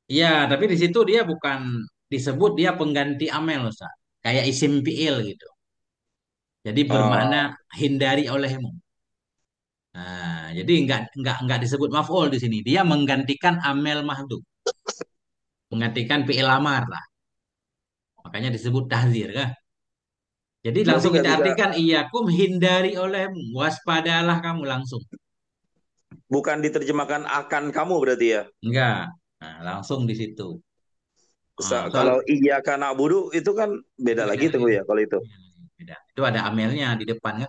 ya, tapi di situ dia bukan disebut dia pengganti amel, Ustaz. Kayak isim fi'il gitu. Jadi bermakna Ah, hindari olehmu. Nah, jadi nggak disebut maf'ul di sini. Dia menggantikan amel mahdhuf, menggantikan fi'il amar lah. Makanya disebut tahzir kan. Jadi berarti langsung nggak kita bisa, artikan iyakum hindari olehmu, waspadalah kamu langsung. bukan diterjemahkan akan kamu berarti ya. Enggak. Nah, langsung di situ. Kalau Soal iya karena budu itu kan beda itu beda lagi tuh lagi. ya kalau itu. Beda. Itu ada amelnya di depannya.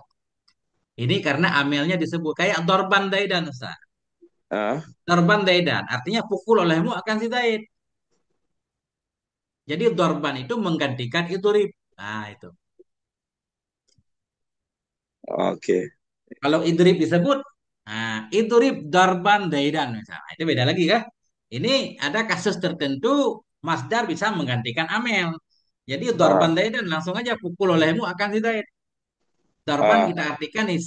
Ini karena amelnya disebut kayak dorban daidan, Ustaz. Ah, Dorban daidan artinya pukul olehmu akan si Zaid. Jadi dorban itu menggantikan itu rib. Nah, itu. oke. Kalau idrib disebut, nah, idrib darban daidan misalnya. Itu beda lagi kan? Ini ada kasus tertentu masdar bisa menggantikan amel. Jadi darban Ah, daidan langsung aja pukul olehmu akan hidaid. Darban ah, kita artikan is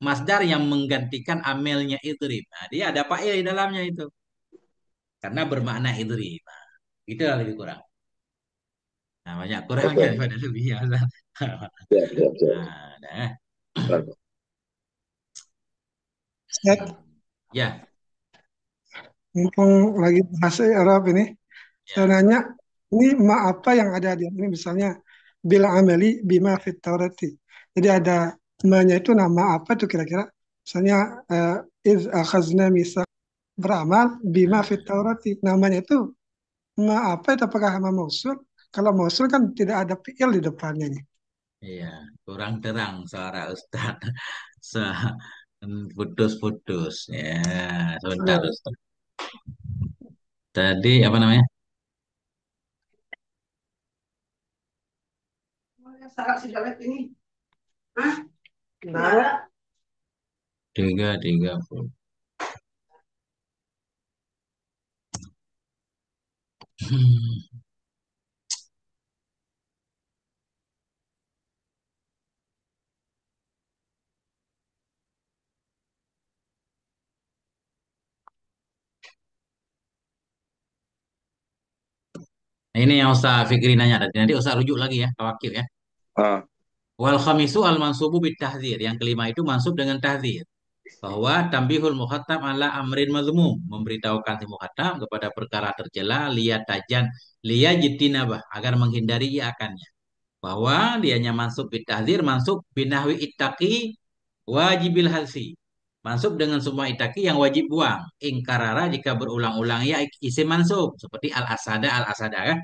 masdar yang menggantikan amelnya idrib. Nah, dia ada fa'il di dalamnya itu. Karena bermakna idrib. Nah, itulah lebih kurang. Nah, banyak kurangnya oke. daripada lebih ya. Siap, siap, siap. Nah, dah. Siap. Ustaz, Ya, mumpung lagi bahasa Arab ini, saya ya. nanya, ini ma apa yang ada di ini misalnya bila ameli bima fit taurati. Jadi ada ma-nya itu nama apa tuh kira-kira? Misalnya iz akhazna misa beramal bima fit Nah, taurati. Namanya itu ma apa itu apakah ma mausul? Kalau mausul kan tidak ada fi'il di depannya nih. iya, kurang terang suara Ustaz. Putus-putus. Ya, sebentar Eh, Ustaz. Tadi apa namanya? Nah, 330. Nah, ini yang Ustaz Fikri nanya tadi. Nanti Ustaz rujuk lagi ya, tawakil ya. Ah, Wal khamisu al mansubu bit tahdzir. Yang kelima itu mansub dengan tahdzir. Bahwa tambihul mukhatab ala amrin mazmum. Memberitahukan si mukhatab kepada perkara tercela liyatajan liyajitinabah agar menghindari ia akannya. Bahwa dianya mansub bit tahdzir, mansub binahwi ittaqi wajibil halsi. Mansub dengan semua itaki yang wajib buang. Ingkarara jika berulang-ulang ya isim mansub. Seperti al-asada, al-asada kan.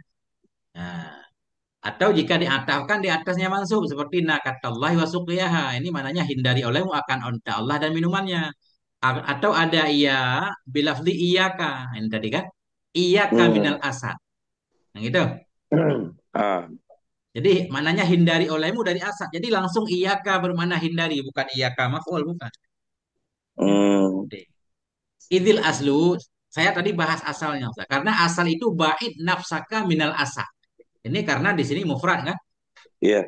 Nah, atau jika diatafkan di atasnya mansub seperti nakatallahi wa suqiyaha. Ini mananya hindari olehmu akan onta Allah dan minumannya. Atau ada iya bilafzi iyaka. Ini tadi kan. Iyaka minal hmm. asad. Yang itu. Ah, Jadi mananya hindari olehmu dari asad. Jadi langsung iyaka bermana hindari. Bukan iyaka maf'ul. Bukan. hmm. Idil aslu. Saya tadi bahas asalnya. Ustaz. Karena asal itu ba'id nafsaka minal asad. Ini karena di sini mufrad kan. Iya.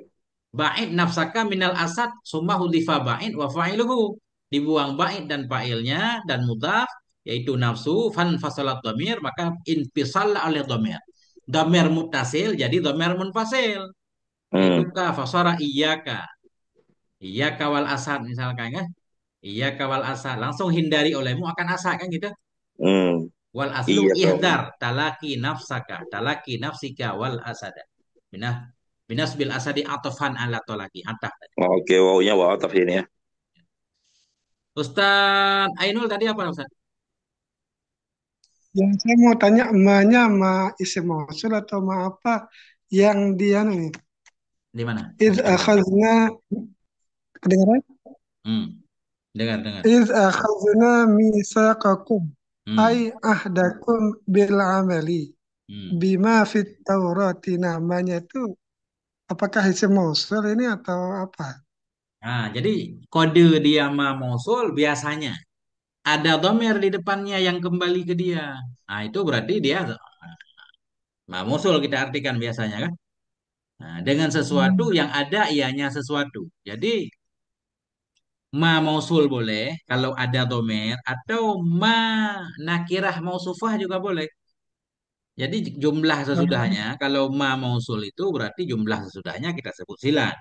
Ba'id nafsaka minal asad summa hudifa ba'id wa fa'iluhu. Dibuang ba'id dan fa'ilnya dan mudhaf yaitu nafsu fan fasalat dhamir maka infisal oleh dhamir. Dhamir muttasil jadi dhamir munfasil yaitu Hmm. ka fasara iyyaka. Iyyaka wal asad misalkan kan. Iyyaka wal asad langsung hindari olehmu akan asad kan gitu. Hmm. Wal aslu Iya toh. ihdar talaki nafsaka talaki nafsika wal asada. Binah binas bil asadi atofan ala tolaki ataf. Oke, wawunya waw tapi ini ya. Ustaz Ainul tadi apa Ustaz? yang saya mau tanya ma-nya ma isim mausul atau ma apa yang dia nih. Di mana? Iz akhazna kedengaran? Hmm, dengar. Iz akhazna misaqakum ay Hmm, ahdakum bil amali hmm. bima fit taurati namanya itu apakah isim mausul ini atau apa? Nah, jadi kode dia ma mausul biasanya ada domir di depannya yang kembali ke dia. Nah, itu berarti dia ma mausul kita artikan biasanya kan. Nah, dengan sesuatu Hmm. yang ada ianya sesuatu. Jadi ma mausul boleh kalau ada domir atau ma nakirah mausufah juga boleh. Jadi jumlah sesudahnya kalau ma mausul itu berarti jumlah sesudahnya kita sebut silat.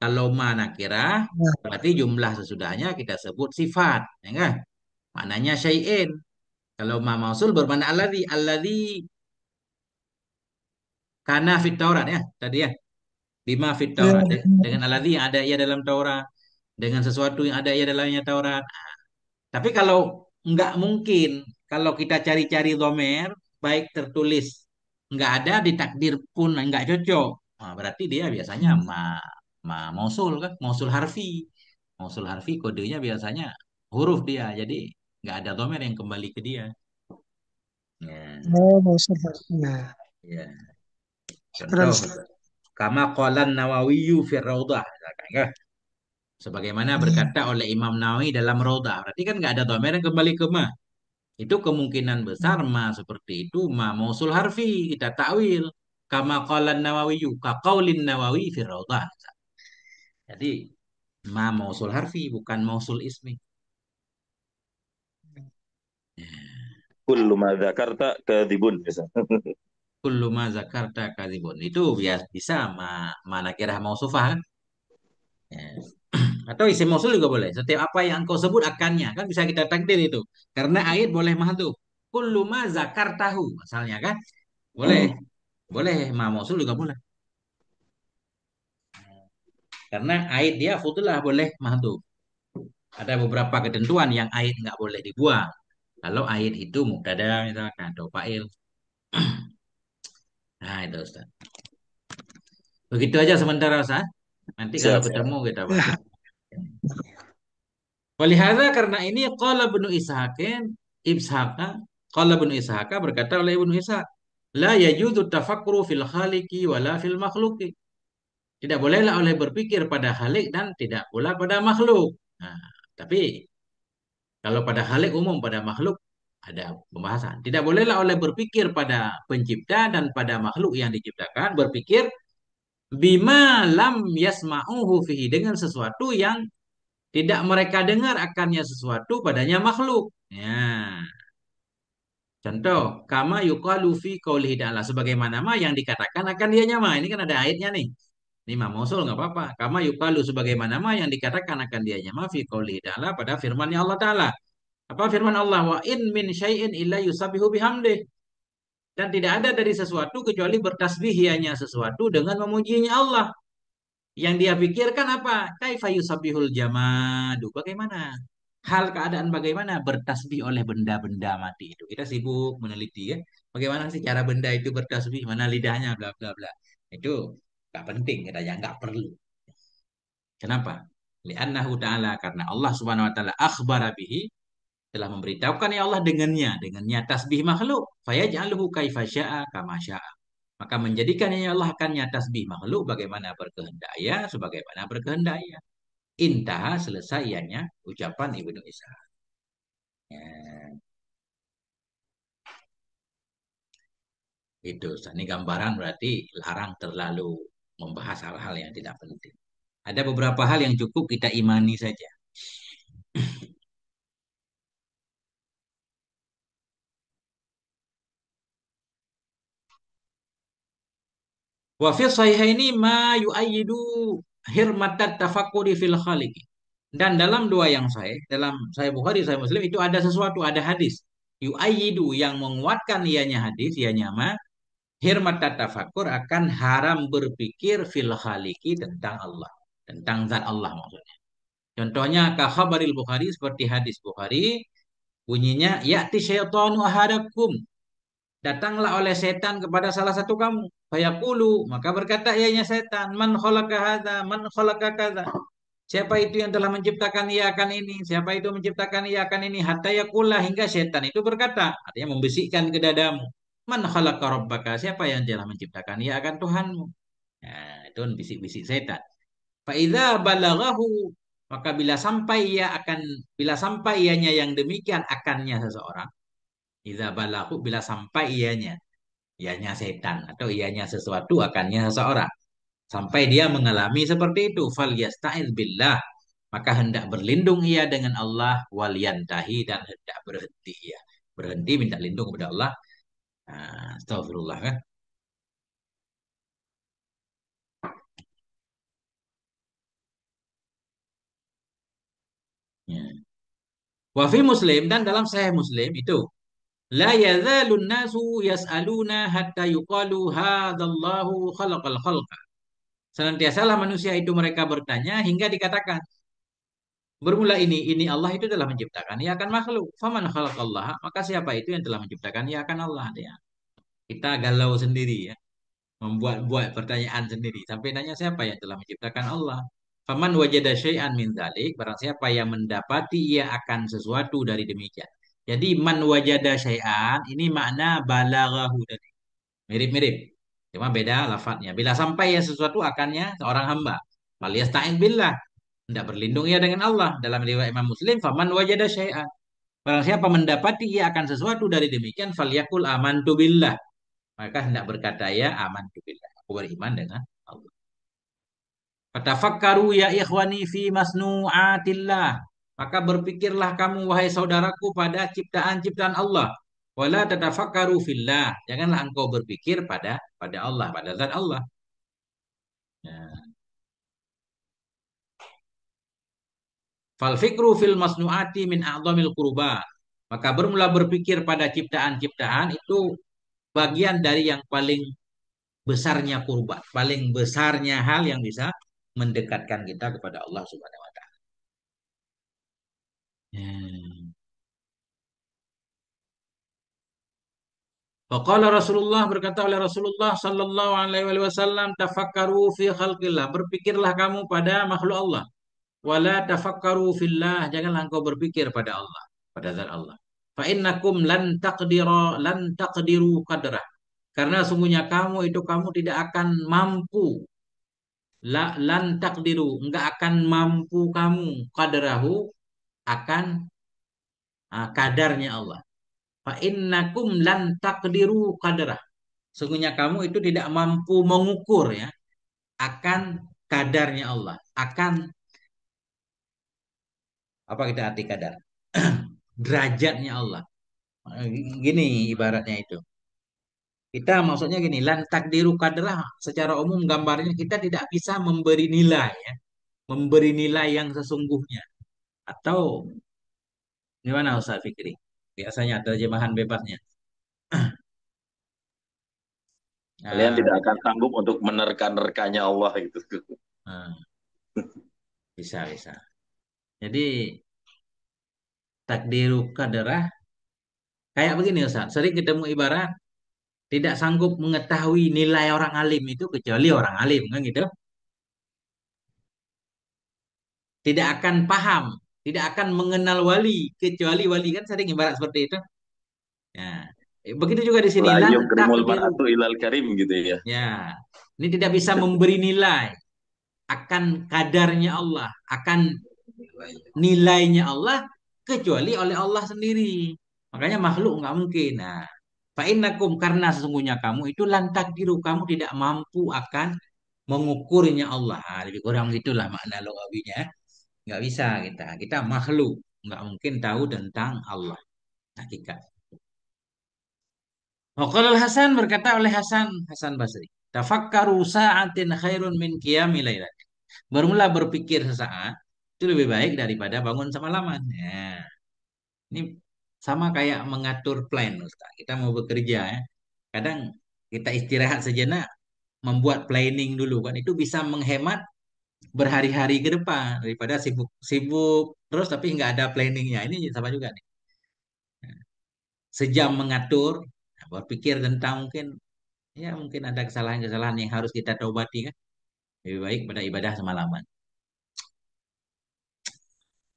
Kalau ma nakirah berarti jumlah sesudahnya kita sebut sifat, ya kan? Maknanya syai'in. Kalau ma mausul bermakna alladzi kana fit Taurat ya, tadi ya. Bima fit Ya, Taurat dengan alladzi yang ada ia dalam Taurat, dengan sesuatu yang ada ia dalamnya Taurat. Tapi kalau nggak mungkin, kalau kita cari-cari domer, baik tertulis nggak ada di takdir pun nggak cocok. Nah, berarti dia biasanya mausul kan, mausul harfi kodenya biasanya huruf dia, jadi nggak ada domer yang kembali ke dia. Ya, Oh, maksud harfinya. ya. Keren, Contoh, Ustaz. kama qalan Nawawiyu fi Raudhah, misalkan kan. Sebagaimana Hmm. berkata oleh Imam Nawawi dalam Raudhah, berarti kan nggak ada domer yang kembali ke ma. Itu kemungkinan besar ma seperti itu ma mausul harfi kita takwil. Kama qalan Nawawiyu, ka qaulin Nawawi fi Raudhah. Jadi ma mausul harfi bukan mausul ismi. Kullu ma dzakarta kadzibun misalnya. Kullu ma zakarta kadzibun. Itu biasa bisa ma nakirah mausufah kan? Ya. Atau isim mausul juga boleh. Setiap apa yang engkau sebut akannya kan bisa kita takdir itu. Karena ayat boleh mahdhuf. Kullu ma zakartahu asalnya kan? Boleh. Boleh ma mausul juga boleh. Karena ayat dia futulah boleh mahdhuf. Ada beberapa ketentuan yang ayat nggak boleh dibuang. Kalau ayat itu mubtada misalkan atau fa'il. Nah itu Ustaz. Begitu aja sementara Ustaz. Nanti kalau Siap. ketemu kita bahas. Ya, Walihada karena ini qala Ibnu Ishaqin Ibshaqa qala Ibnu Ishaqa berkata oleh Ibnu Ishaq la yajuzu tafakkuru fil khaliqi wala fil makhluqi. Tidak bolehlah oleh berpikir pada khalik dan tidak pula pada makhluk. Nah, tapi kalau pada khalik umum pada makhluk ada pembahasan. Tidak bolehlah oleh berpikir pada pencipta dan pada makhluk yang diciptakan berpikir bima lam yasma'uhu fihi dengan sesuatu yang tidak mereka dengar akannya sesuatu padanya makhluk. Ya, contoh, kama yuqalu fi qaulihi ta'ala sebagaimana ma yang dikatakan akan dianya ma. Ini kan ada ayatnya nih. Ini ma mausul nggak apa-apa. Kama yuqalu sebagaimana ma yang dikatakan akan dianya ma fi qaulihi ta'ala pada firman-Nya Allah Ta'ala. Apa firman Allah? Wa in min syai'in illa yusabbihu bihamdih. Dan tidak ada dari sesuatu kecuali bertasbih ianya sesuatu dengan memujinya Allah. Yang dia pikirkan apa? Kaifa yusabbihul jamadu. Bagaimana? Hal keadaan bagaimana bertasbih oleh benda-benda mati itu. Kita sibuk meneliti ya. Bagaimana sih cara benda itu bertasbih? Mana lidahnya? Bla bla bla. Itu nggak penting katanya, nggak perlu. Kenapa? Li'annahu ta'ala karena Allah Subhanahu wa taala akhbara bihi telah memberitahukan ya Allah dengannya tasbih makhluk. Fayaj'aluhu kaifa syaa kama syaa. Maka menjadikannya ya Allah akannya tasbih makhluk bagaimana berkehendak ia sebagaimana berkehendak ia. Intaha selesai ianya ucapan Ibnu Ishaq. Ya, itu. Ini gambaran berarti larang terlalu membahas hal-hal yang tidak penting. Ada beberapa hal yang cukup kita imani saja. Wa fi sahihaini ma yu'ayyidu hirmatat tafakkuri fil khaliq. Dan dalam dua yang sahih, dalam Sahih Bukhari, Sahih Muslim itu ada sesuatu, ada hadis. Yu'ayyidu yang menguatkan ianya hadis, ianya ma hirmatat tafakkur akan haram berpikir fil khaliqi tentang Allah, tentang zat Allah maksudnya. Contohnya ka khabaril Bukhari seperti hadis Bukhari bunyinya ya'ti syaitanu ahadakum. Datanglah oleh setan kepada salah satu kamu. Fayaqulu, maka berkata ianya setan, man khalaqa hadza, man khalaqa kadza. Siapa itu yang telah menciptakan ia akan ini? Siapa itu menciptakan ia akan ini? Hatta yaqula hingga setan itu berkata, artinya membisikkan ke dadamu. Man khalaqa rabbaka? Siapa yang telah menciptakan ia akan Tuhanmu? Nah, itu kan bisik-bisik setan. Faidza balaghahu maka bila sampai ianya yang demikian akannya seseorang, idza balaghu bila sampai ianya setan atau ianya sesuatu akannya seseorang, sampai dia mengalami seperti itu, fal yasta'iz billah, maka hendak berlindung ia dengan Allah wal yantahi dan hendak berhenti ia. Berhenti minta lindung kepada Allah. Nah, astagfirullah kan. Ya. Wa fi Muslim dan dalam Sahih Muslim itu la yazalun nasu yas'aluna hatta yuqalu hadzallahu khalaqal khalqa. Senantiasalah manusia itu mereka bertanya hingga dikatakan bermula ini Allah itu telah menciptakan ia akan makhluk. Faman khalaqallaha maka siapa itu yang telah menciptakan ia akan Allah dia. Kita galau sendiri ya, membuat-buat pertanyaan sendiri. Sampai nanya siapa yang telah menciptakan Allah. Faman wajada syai'an min dzalik, barang siapa yang mendapati ia akan sesuatu dari demikian. Jadi man wajada syai'an ini makna balaghahu tadi. Mirip-mirip. Cuma beda lafadznya. Bila sampai ya sesuatu akannya seorang hamba. Faliyasta'in billah. Tidak berlindung ia dengan Allah. Dalam riwayat Imam Muslim, faman wajada syai'an. Barang siapa mendapati ia akan sesuatu dari demikian, falyakul amantu billah. Maka hendak berkata ya amantu billah. Aku beriman dengan Allah. Fatafakkaru ya ikhwani fi masnu'atillah. Maka berpikirlah kamu wahai saudaraku pada ciptaan-ciptaan Allah. Wala tatafakkaru fillah. Janganlah engkau berpikir pada Allah, pada zat Allah. Ya. Fal fikru fil masnu'ati min a'dhamil qurba. Maka bermula berpikir pada ciptaan-ciptaan itu bagian dari yang paling besarnya kurban, paling besarnya hal yang bisa mendekatkan kita kepada Allah Subhanahu wa taala. Hmm. Faqala Rasulullah, berkata oleh Rasulullah sallallahu alaihi wasallam, tafakkaru fi khalqillah, berpikirlah kamu pada makhluk Allah. Wala tafakkaru fillah, janganlah engkau berpikir pada Allah, pada zat Allah. Fa innakum lan taqdiru qadrah. Karena sungguhnya kamu tidak akan mampu, lan takdiru, enggak akan mampu kamu qadrahu, akan kadarnya Allah. Fa innakum lan takdiru qadrah. Sungguhnya kamu itu tidak mampu mengukur ya akan kadarnya Allah, akan apa kita arti kadar? Derajatnya Allah. Gini ibaratnya itu. Kita maksudnya gini, lan takdiru kadrah secara umum gambarnya kita tidak bisa memberi nilai ya, memberi nilai yang sesungguhnya. Atau gimana Ustaz Fikri? Biasanya terjemahan bebasnya. Kalian Nah, tidak akan sanggup untuk menerka-nerkanya Allah itu. nah, bisa bisa. Jadi takdiru kadrah kayak begini Ustaz. Sering ketemu ibarat tidak sanggup mengetahui nilai orang alim itu kecuali orang alim kan gitu. Tidak akan paham, tidak akan mengenal wali kecuali wali kan sering ibarat seperti itu. Ya. Begitu juga di sini La lan yukrimul takdiru. mar'atu ilal karim gitu ya. Ya. Ini tidak bisa memberi nilai akan kadarnya Allah, akan nilainya Allah kecuali oleh Allah sendiri. Makanya makhluk nggak mungkin. Nah, fa'innakum karena sesungguhnya kamu itu lantak diru kamu tidak mampu akan mengukurnya Allah. Ah, lebih kurang itulah makna logawinya. Nggak bisa kita. Kita makhluk nggak mungkin tahu tentang Allah. Hakikat. Waqala Hasan berkata oleh Hasan Basri, tafakkaru sa'atin khairun min qiyami lailat. Bermula berpikir sesaat itu lebih baik daripada bangun semalaman. Ya, ini sama kayak mengatur plan, Ustaz. Kita mau bekerja ya. Kadang kita istirahat sejenak, membuat planning dulu kan itu bisa menghemat berhari-hari ke depan daripada sibuk-sibuk terus tapi nggak ada planningnya. Ini sama juga nih. Sejam mengatur, berpikir tentang mungkin ada kesalahan-kesalahan yang harus kita taubati kan. Lebih baik pada ibadah semalaman.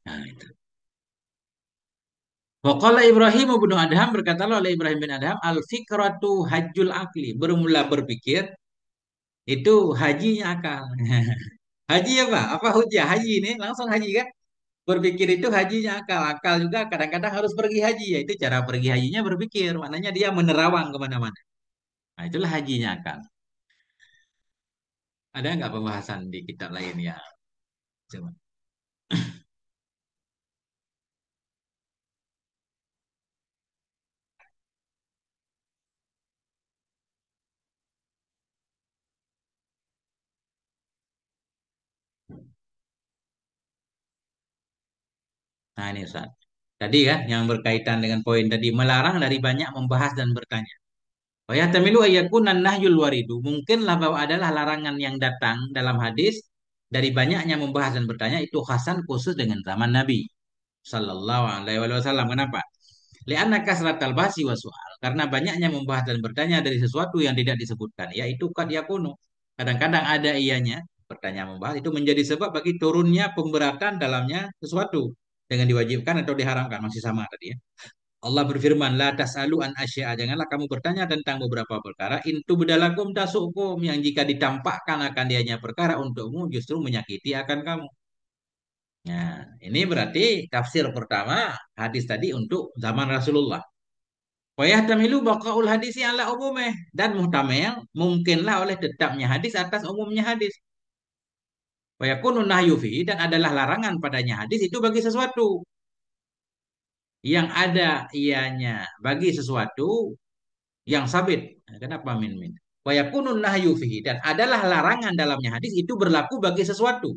Nah, itu. Waqala Ibrahim bin Adham berkata oleh Ibrahim bin Adham al-fikratu hajjul akli. Bermula berpikir itu hajinya akal. Haji apa? Apa hujah? Haji ini langsung haji kan? Berpikir itu hajinya akal. Akal juga kadang-kadang harus pergi haji. Yaitu cara pergi hajinya berpikir. Maknanya dia menerawang kemana-mana. Nah itulah hajinya akal. Ada nggak pembahasan di kitab lain ya? Coba. Nah ini Ustaz. Tadi kan yang berkaitan dengan poin tadi. Melarang dari banyak membahas dan bertanya. Wayahtamilu ayyakunan nahyul waridu. Mungkinlah bahwa adalah larangan yang datang dalam hadis dari banyaknya membahas dan bertanya itu khasan khusus dengan zaman Nabi Sallallahu Alaihi Wasallam. Kenapa? Li'anna kasratal basi wa su'al. Karena banyaknya membahas dan bertanya dari sesuatu yang tidak disebutkan, yaitu kad yakunu. Kadang-kadang ada ianya, bertanya membahas itu menjadi sebab bagi turunnya pemberatan dalamnya sesuatu dengan diwajibkan atau diharamkan, masih sama tadi ya. Allah berfirman, la tas'alu an asya'a. Janganlah kamu bertanya tentang beberapa perkara intu bedalakum tasukum yang jika ditampakkan akan dianya perkara untukmu justru menyakiti akan kamu. Nah, ini berarti tafsir pertama hadis tadi untuk zaman Rasulullah. Wa yahtamilu baqaul hadisi ala umumeh dan muhtamel mungkinlah oleh tetapnya hadis atas umumnya hadis. Wa yakunu nahyu fi dan adalah larangan padanya hadis itu bagi sesuatu yang ada ianya bagi sesuatu yang sabit. Nah, kenapa min? Wa yakunun nahyu fihi dan adalah larangan dalamnya hadis itu berlaku bagi sesuatu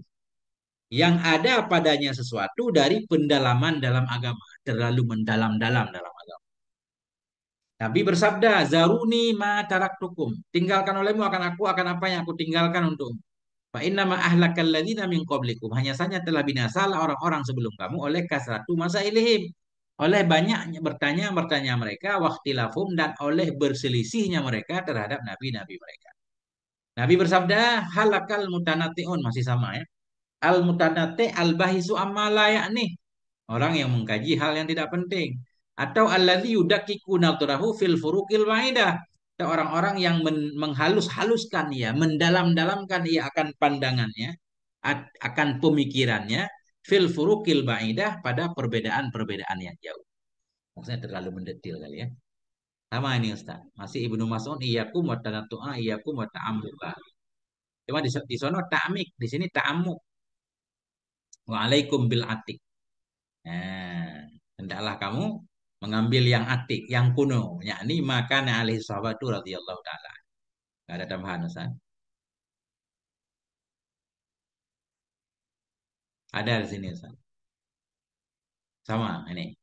yang ada padanya sesuatu dari pendalaman dalam agama, terlalu mendalam-dalam dalam agama. Nabi bersabda, "Zaruni ma taraktukum." Tinggalkan olehmu akan aku akan apa yang aku tinggalkan untukmu. Fa inna ma ahlakal ladzina min qablikum. Hanya saja telah binasalah orang-orang sebelum kamu oleh kasratu masailihim. Oleh banyaknya bertanya mereka, waktilafum dan oleh berselisihnya mereka terhadap nabi-nabi mereka. Nabi bersabda, halakal mutanatiun masih sama ya. Al mutanati al bahisu amma la ya'ni. Orang yang mengkaji hal yang tidak penting. Atau alladzi yudakiku naturahu fil furukil waidah. Atau orang-orang yang menghalus-haluskan ia, mendalam-dalamkan ia akan pandangannya, akan pemikirannya, fil furukil baidah pada perbedaan-perbedaan yang jauh. Maksudnya terlalu mendetil kali ya. Sama ini Ustaz. Masih Ibnu Mas'ud iyyakum wa tanattu'a iyyakum wa ta'ammuka. Cuma di sono ta'mik, di sini ta'ammuk. Wa alaikum bil atik. Nah, hendaklah kamu mengambil yang atik, yang kuno, yakni makana alaihi sahabatu radhiyallahu taala. Enggak ada tambahan Ustaz. Ada di sini Ustaz. Sama ini.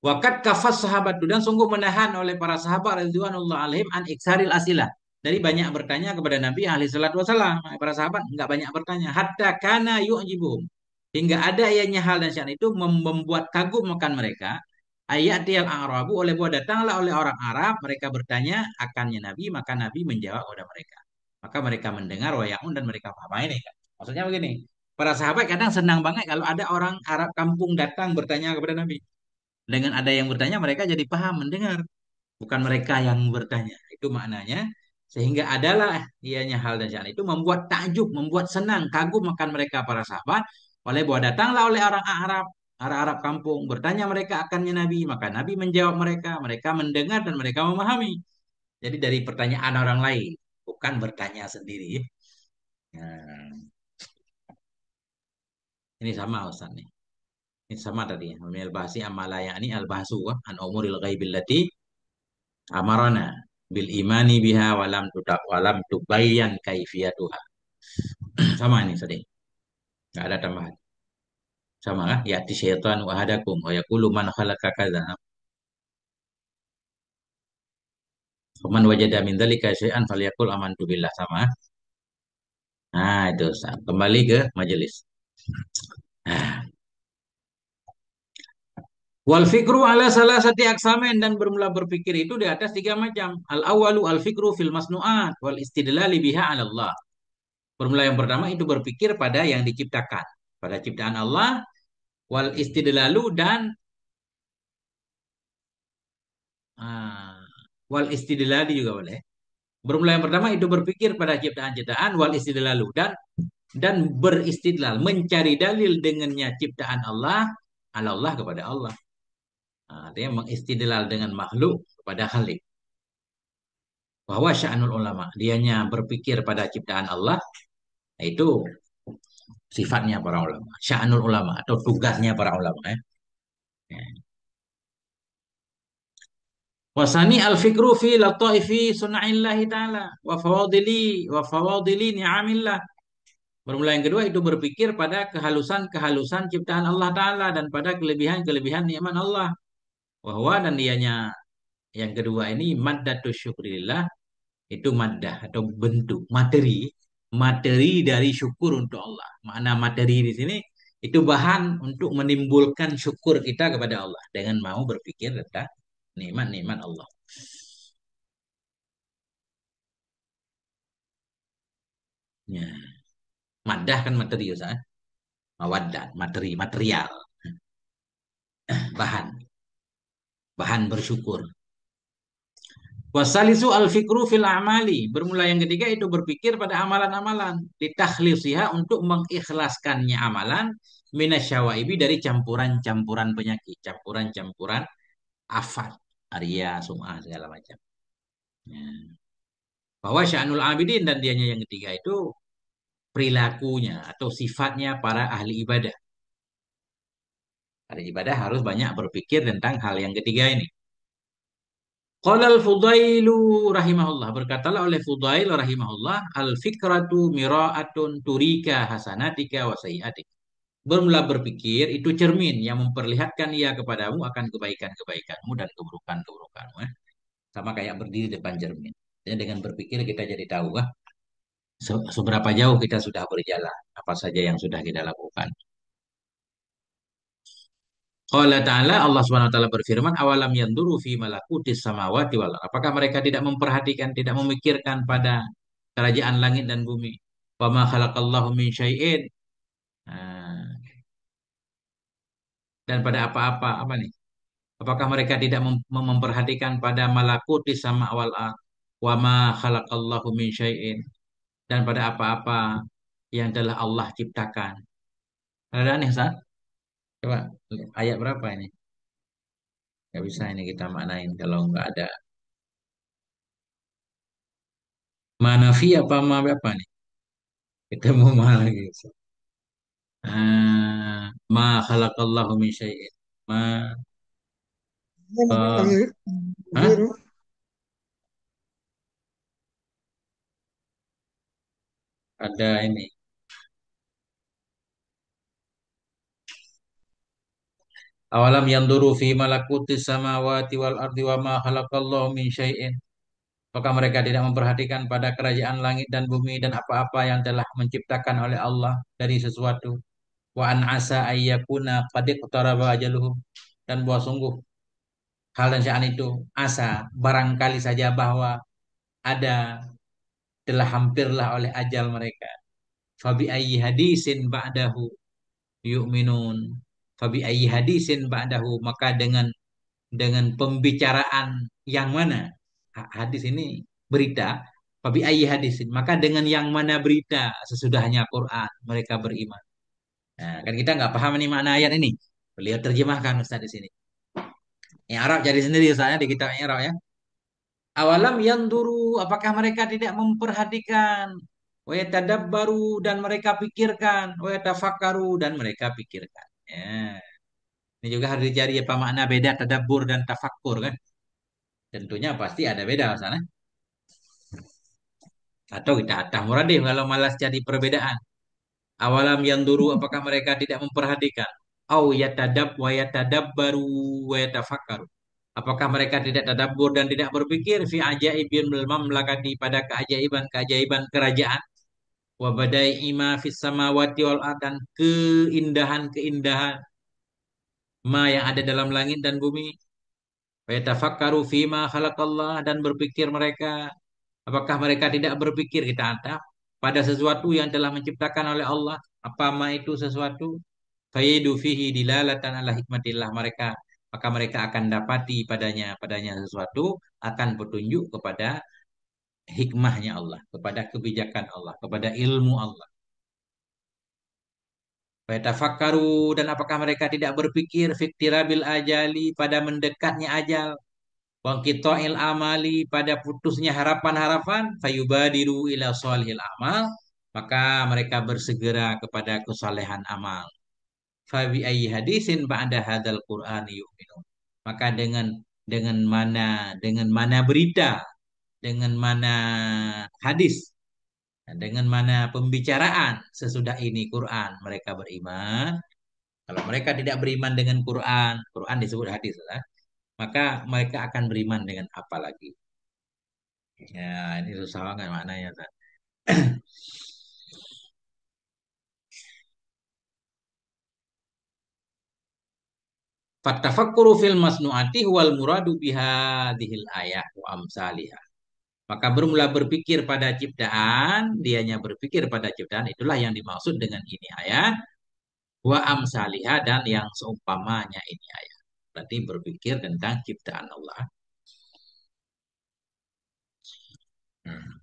Wakat kafas sahabat dan sungguh menahan oleh para sahabat radhiyallahu alaihim an iksaril asilah. Dari banyak bertanya kepada Nabi alaihi salatu wasallam. Para sahabat enggak banyak bertanya. Hatta kana yu'jibuhum. Hingga ada ianya hal dan sya'n itu membuat kagum makan mereka. Ayat tial Arabu oleh buah datanglah oleh orang Arab. Mereka bertanya akannya Nabi. Maka Nabi menjawab kepada mereka. Maka mereka mendengar wayaun dan mereka paham ini kan. Maksudnya begini. Para sahabat kadang senang banget kalau ada orang Arab kampung datang bertanya kepada Nabi. Dengan ada yang bertanya mereka jadi paham mendengar, bukan mereka yang bertanya. Itu maknanya sehingga adalah ianya hal dan sya'an itu membuat takjub, membuat senang, kagum akan mereka para sahabat oleh bahwa datanglah oleh orang Arab, Arab kampung bertanya mereka akannya Nabi, maka Nabi menjawab mereka, mereka mendengar dan mereka memahami. Jadi dari pertanyaan orang lain, bukan bertanya sendiri. Nah, ini sama Ustaz nih. Ini sama tadi. Al bahsi amala yakni al bahsu an umuril ghaibil lati amarana bil imani biha walam tubayyan kaifiyatuha. Sama ini tadi. Enggak ada tambahan. Sama kan? Ya'ti syaitan wa hadakum wa yaqulu man khalaqa kadza. Faman wajada min dzalika syai'an falyaqul amantu billah sama. Nah, itu kembali ke majelis. Nah, wal fikru ala salah sati aksamen dan bermula berpikir itu di atas tiga macam. Al awalu al fikru fil masnu'at wal istidlali biha ala Allah. Formula yang pertama itu berpikir pada yang diciptakan, pada ciptaan Allah, wal istidlalu dan ah, wal istidlali juga boleh. Formula yang pertama itu berpikir pada ciptaan-ciptaan, wal istidlalu dan beristidlal, mencari dalil dengannya ciptaan Allah, ala Allah kepada Allah. Nah, artinya mengistidlal dengan makhluk kepada Khalik. Bahwa sya'nul ulama, dianya berpikir pada ciptaan Allah, itu sifatnya para ulama, sya'nul ulama atau tugasnya para ulama ya. Wasani al-fikru fi lataifi suna'illahi ta'ala wa fawadili ni'amillah. Formula yang kedua itu berpikir pada kehalusan-kehalusan ciptaan Allah Ta'ala dan pada kelebihan-kelebihan nikmat Allah. Wahwa dan dianya yang kedua ini maddatus syukrillah itu maddah atau bentuk materi dari syukur untuk Allah. Makna materi di sini Itu bahan untuk menimbulkan syukur kita kepada Allah dengan mau berpikir tentang nikmat-nikmat Allah. Ya. Madah kan materi, Ustaz. Mawaddah, materi, material, bahan, bahan bersyukur. Wasalisu al-fikru fil amali. Bermula yang ketiga itu berpikir pada amalan-amalan. Ditakhlisiha untuk mengikhlaskannya amalan. Minasyawaibi dari campuran-campuran penyakit. Campuran-campuran afat. Arya, sum'ah, segala macam. Ya. Bahwa sya'nul abidin dan dianya yang ketiga itu perilakunya atau sifatnya para ahli ibadah. Ahli ibadah harus banyak berpikir tentang hal yang ketiga ini. Qala al-Fudailu rahimahullah, berkatalah oleh Fudail rahimahullah, al-fikratu mira'atun turika hasanatika wa sayyiatik. Bermula berpikir itu cermin yang memperlihatkan ia kepadamu akan kebaikan-kebaikanmu dan keburukan-keburukanmu. Sama kayak berdiri depan cermin. Dan dengan berpikir kita jadi tahu seberapa jauh kita sudah berjalan, apa saja yang sudah kita lakukan. Qala ta'ala, Allah Subhanahu wa taala berfirman, awalam yanduru fi malakutis samawati wal ardh. Apakah mereka tidak memperhatikan, tidak memikirkan pada kerajaan langit dan bumi? Wa ma khalaqallahu min syai'in. Nah, dan pada apa-apa, apa nih? Apakah mereka tidak memperhatikan pada malakutis sama wal ardh? Wa ma khalaqallahu min syai'in. Dan pada apa-apa yang telah Allah ciptakan. Ada aneh, Ustaz? Coba ayat berapa ini? Gak bisa ini kita maknain kalau nggak ada. Manafi apa ma apa nih? Kita mau ma lagi. Ma khalaqallahu min syai'in. Ma Lagi eh, hah? biru. Ada ini. Awalam yanduru fi malakutis samawati wal ardi wa ma khalaqallahu min syai'in. Apakah mereka tidak memperhatikan pada kerajaan langit dan bumi dan apa-apa yang telah menciptakan oleh Allah dari sesuatu? Wa an asa ayyakuna qad iqtaraba ajaluhum. Dan bahwa sungguh hal dan sya'an itu asa barangkali saja bahwa ada telah hampirlah oleh ajal mereka. Fabi ayyi hadisin ba'dahu yu'minun. Fabi ayyi hadisin ba'dahu, maka dengan pembicaraan yang mana? Hadis ini berita. Fabi ayyi hadisin, maka dengan yang mana berita sesudahnya Quran mereka beriman. Nah, kan kita nggak paham nih makna ayat ini. Beliau terjemahkan Ustaz di sini. Yang Arab jadi sendiri Ustaznya di kitab Arab ya. Awalam yanduru, apakah mereka tidak memperhatikan? Wa yatadabbaru, dan mereka pikirkan. Wa yatafakkaru, dan mereka pikirkan. Ya. Ini juga harus dicari apa makna beda tadabbur dan tafakkur kan. Tentunya pasti ada beda sana. Atau kita atah muradih kalau malas jadi perbedaan. Awalam yanduru, apakah mereka tidak memperhatikan? Au yatadabbaru wa yatafakkaru. Apakah mereka tidak tadabbur dan tidak berpikir fi ajaibin bil mamlakati, pada keajaiban-keajaiban kerajaan, wa badai ma fis samawati wal ard, dan keindahan-keindahan ma yang ada dalam langit dan bumi. Wa yatafakkaru fi ma khalaqallah, dan berpikir mereka, apakah mereka tidak berpikir kita antap pada sesuatu yang telah menciptakan oleh Allah? Apa ma itu sesuatu? Fayidu fihi dilalatan ala hikmatillah, mereka maka mereka akan dapati padanya sesuatu akan petunjuk kepada hikmahnya Allah, kepada kebijakan Allah, kepada ilmu Allah. Fatafakkaru, dan apakah mereka tidak berpikir fiktirabil ajali, pada mendekatnya ajal, wangkitoil amali, pada putusnya harapan-harapan, fayubadiru ila solihil amal, maka mereka bersegera kepada kesalehan amal. Fabi ayyi hadisin ba'da hadzal Qur'ani yu'minun. Maka dengan mana berita, dengan mana hadis, dengan mana pembicaraan sesudah ini Quran mereka beriman. Kalau mereka tidak beriman dengan Quran, Quran disebut hadis, lah, maka mereka akan beriman dengan apa lagi? Ya, ini susah banget maknanya. Ustaz. Fatafakkuru fil masnuati wal muradu bihadhil ayah wa amsalihah. Maka bermula berpikir pada ciptaan, dianya berpikir pada ciptaan, itulah yang dimaksud dengan ini ayat, wa amsalihah dan yang seumpamanya ini ayat. Berarti berpikir tentang ciptaan Allah. Hmm.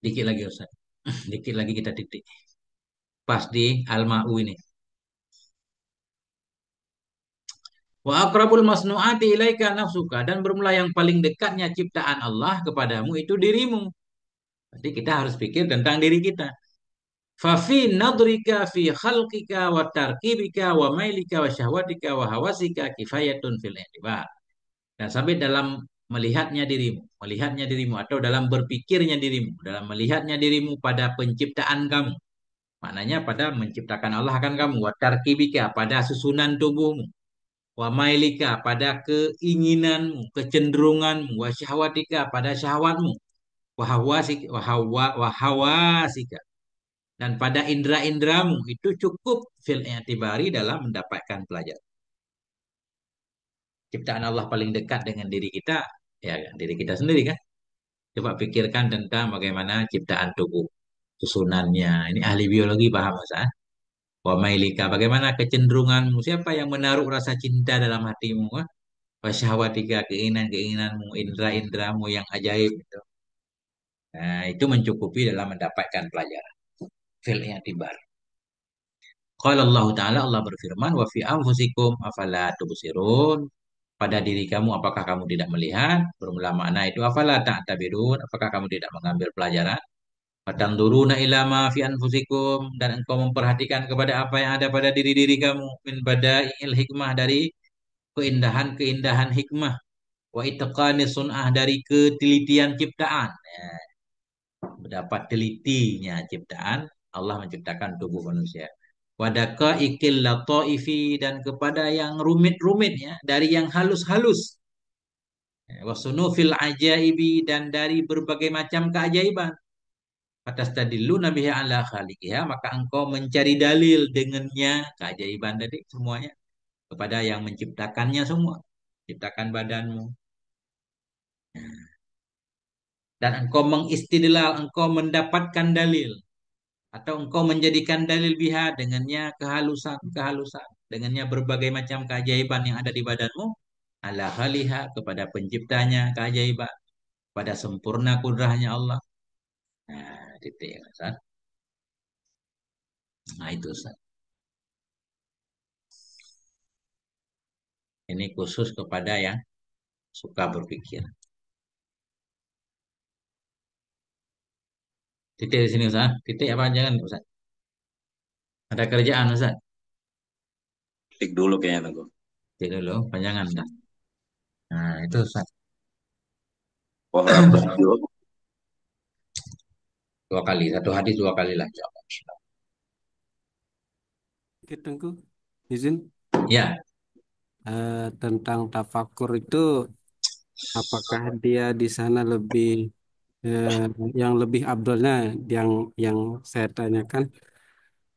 Dikit lagi Ustaz. Dikit lagi kita titik. Pas di Al-Ma'u ini. Wa aqrabul masnu'ati ilaika nafsuka dan bermula yang paling dekatnya ciptaan Allah kepadamu itu dirimu. Jadi kita harus pikir tentang diri kita. Fa fi nadrika fi khalqika wa tarkibika wa mailika wa syahwatika wa hawasika kifayatun fil i'tibar. Dan sampai dalam melihatnya dirimu atau dalam berpikirnya dirimu, dalam melihatnya dirimu pada penciptaan kamu. Maknanya pada menciptakan Allah akan kamu, wa tarkibika pada susunan tubuhmu, wa mailika pada keinginanmu, kecenderunganmu, wa syahwatika pada syahwatmu, wa hawasika, wa hawasika dan pada indera-inderamu itu cukup fil i'tibari dalam mendapatkan pelajaran. Ciptaan Allah paling dekat dengan diri kita, ya kan? Diri kita sendiri kan. Coba pikirkan tentang bagaimana ciptaan tubuh, susunannya. Ini ahli biologi paham Mas? Ah? Wa mailika, bagaimana kecenderunganmu? Siapa yang menaruh rasa cinta dalam hatimu? Ah? Wa syahwatika, keinginan-keinginanmu, indera-inderamu yang ajaib itu. Nah, itu mencukupi dalam mendapatkan pelajaran. Fil i'tibar. Qala Allah Ta'ala, Allah berfirman, wa fi anfusikum afala tubsirun. Pada diri kamu, apakah kamu tidak melihat? Bermula makna itu, afala ta'tabirun. Apakah kamu tidak mengambil pelajaran? Fatanduruna ila ma fi anfusikum. Dan engkau memperhatikan kepada apa yang ada pada diri-diri kamu. Min bada'il hikmah dari keindahan-keindahan hikmah. Wa itqani sun'ah dari ketelitian ciptaan. Ya, berdapat telitinya ciptaan. Allah menciptakan tubuh manusia. Wadaka ikil lataifi dan kepada yang rumit-rumitnya dari yang halus-halus. Wasunu fil ajaibi dan dari berbagai macam keajaiban. Atas tadilu nabiha ala khaliqiha maka engkau mencari dalil dengannya keajaiban tadi semuanya kepada yang menciptakannya semua. Ciptakan badanmu. Dan engkau mengistidlal, engkau mendapatkan dalil. Atau engkau menjadikan dalil biha dengannya kehalusan-kehalusan. Dengannya berbagai macam keajaiban yang ada di badanmu. Ala khaliha kepada penciptanya keajaiban. Pada sempurna kudrahnya Allah. Nah, titik ya, Ustaz. Nah, itu Ustaz. Ini khusus kepada yang suka berpikir. Titik di sini Ustaz. Titik apa jangan Ustaz? Ada kerjaan Ustaz. Klik dulu kayaknya tunggu. Titik dulu, panjangan Ustaz. Nah, itu Ustaz. Wah, ratus dulu. 2 kali, satu hadis 2 kali lah. Oke, Tengku, izin Ya, tentang tafakur itu, apakah dia di sana lebih eh, yang lebih abdulnya yang yang saya tanyakan